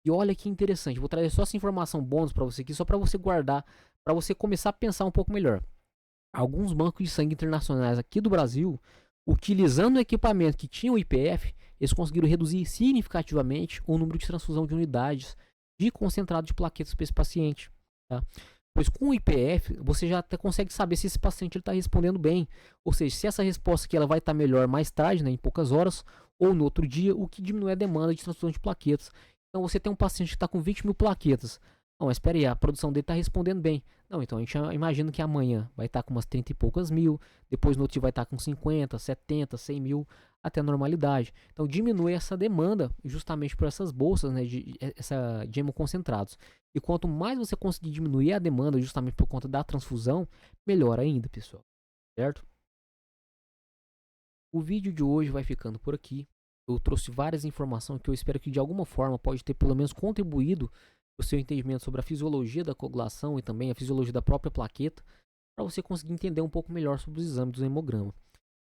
E olha que interessante, vou trazer só essa informação bônus para você aqui, só para você guardar, para você começar a pensar um pouco melhor. Alguns bancos de sangue internacionais aqui do Brasil, utilizando o equipamento que tinha o IPF, eles conseguiram reduzir significativamente o número de transfusão de unidades de concentrado de plaquetas para esse paciente, tá? Pois com o IPF, você já até consegue saber se esse paciente está respondendo bem. Ou seja, se essa resposta aqui ela vai estar melhor mais tarde, né, em poucas horas, ou no outro dia, o que diminui a demanda de transfusão de plaquetas. Então você tem um paciente que está com 20 mil plaquetas. Não, mas espera aí, a produção dele está respondendo bem. Não, então a gente imagina que amanhã vai estar com umas 30 e poucas mil, depois no outro dia vai estar com 50, 70, 100 mil, até a normalidade. Então diminui essa demanda justamente por essas bolsas, né, de hemoconcentrados. E quanto mais você conseguir diminuir a demanda justamente por conta da transfusão, melhor ainda, pessoal. Certo? O vídeo de hoje vai ficando por aqui. Eu trouxe várias informações que eu espero que de alguma forma pode ter pelo menos contribuído o seu entendimento sobre a fisiologia da coagulação e também a fisiologia da própria plaqueta, para você conseguir entender um pouco melhor sobre os exames do hemograma.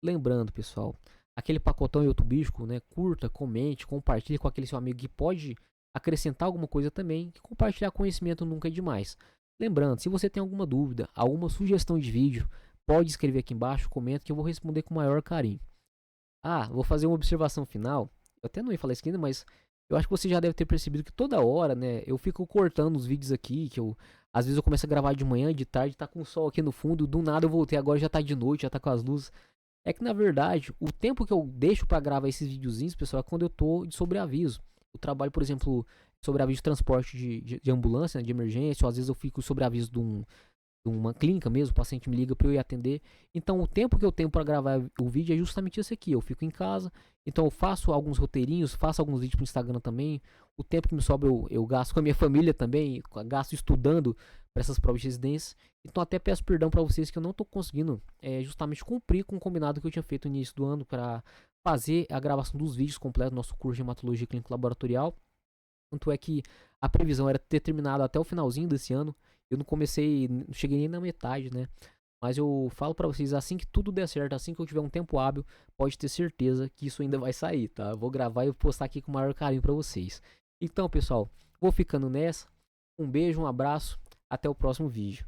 Lembrando, pessoal, aquele pacotão youtubístico, né, curta, comente, compartilhe com aquele seu amigo que pode acrescentar alguma coisa também, que compartilhar conhecimento nunca é demais. Lembrando, se você tem alguma dúvida, alguma sugestão de vídeo, pode escrever aqui embaixo, comenta que eu vou responder com o maior carinho. Vou fazer uma observação final. Eu até não ia falar isso ainda, mas eu acho que você já deve ter percebido que toda hora, né, eu fico cortando os vídeos aqui, que às vezes eu começo a gravar de manhã, de tarde, tá com o sol aqui no fundo, do nada eu voltei, agora já tá de noite, já tá com as luzes. É que na verdade, o tempo que eu deixo para gravar esses videozinhos, pessoal, é quando eu tô de sobreaviso. Eu trabalho, por exemplo, sobreaviso de transporte de ambulância, né, de emergência, ou às vezes eu fico sobreaviso de uma clínica mesmo, o paciente me liga para eu ir atender. Então, o tempo que eu tenho para gravar o vídeo é justamente esse aqui. Eu fico em casa, então eu faço alguns roteirinhos, faço alguns vídeos pro Instagram também. O tempo que me sobra eu gasto com a minha família também, gasto estudando para essas provas de residência. Então, até peço perdão para vocês que eu não tô conseguindo justamente cumprir com o combinado que eu tinha feito no início do ano para fazer a gravação dos vídeos completos do nosso curso de hematologia clínica laboratorial. Tanto é que a previsão era ter terminado até o finalzinho desse ano. Eu não cheguei nem na metade, né? Mas eu falo pra vocês, assim que tudo der certo, assim que eu tiver um tempo hábil, pode ter certeza que isso ainda vai sair, tá? Eu vou gravar e postar aqui com o maior carinho pra vocês. Então, pessoal, vou ficando nessa. Um beijo, um abraço, até o próximo vídeo.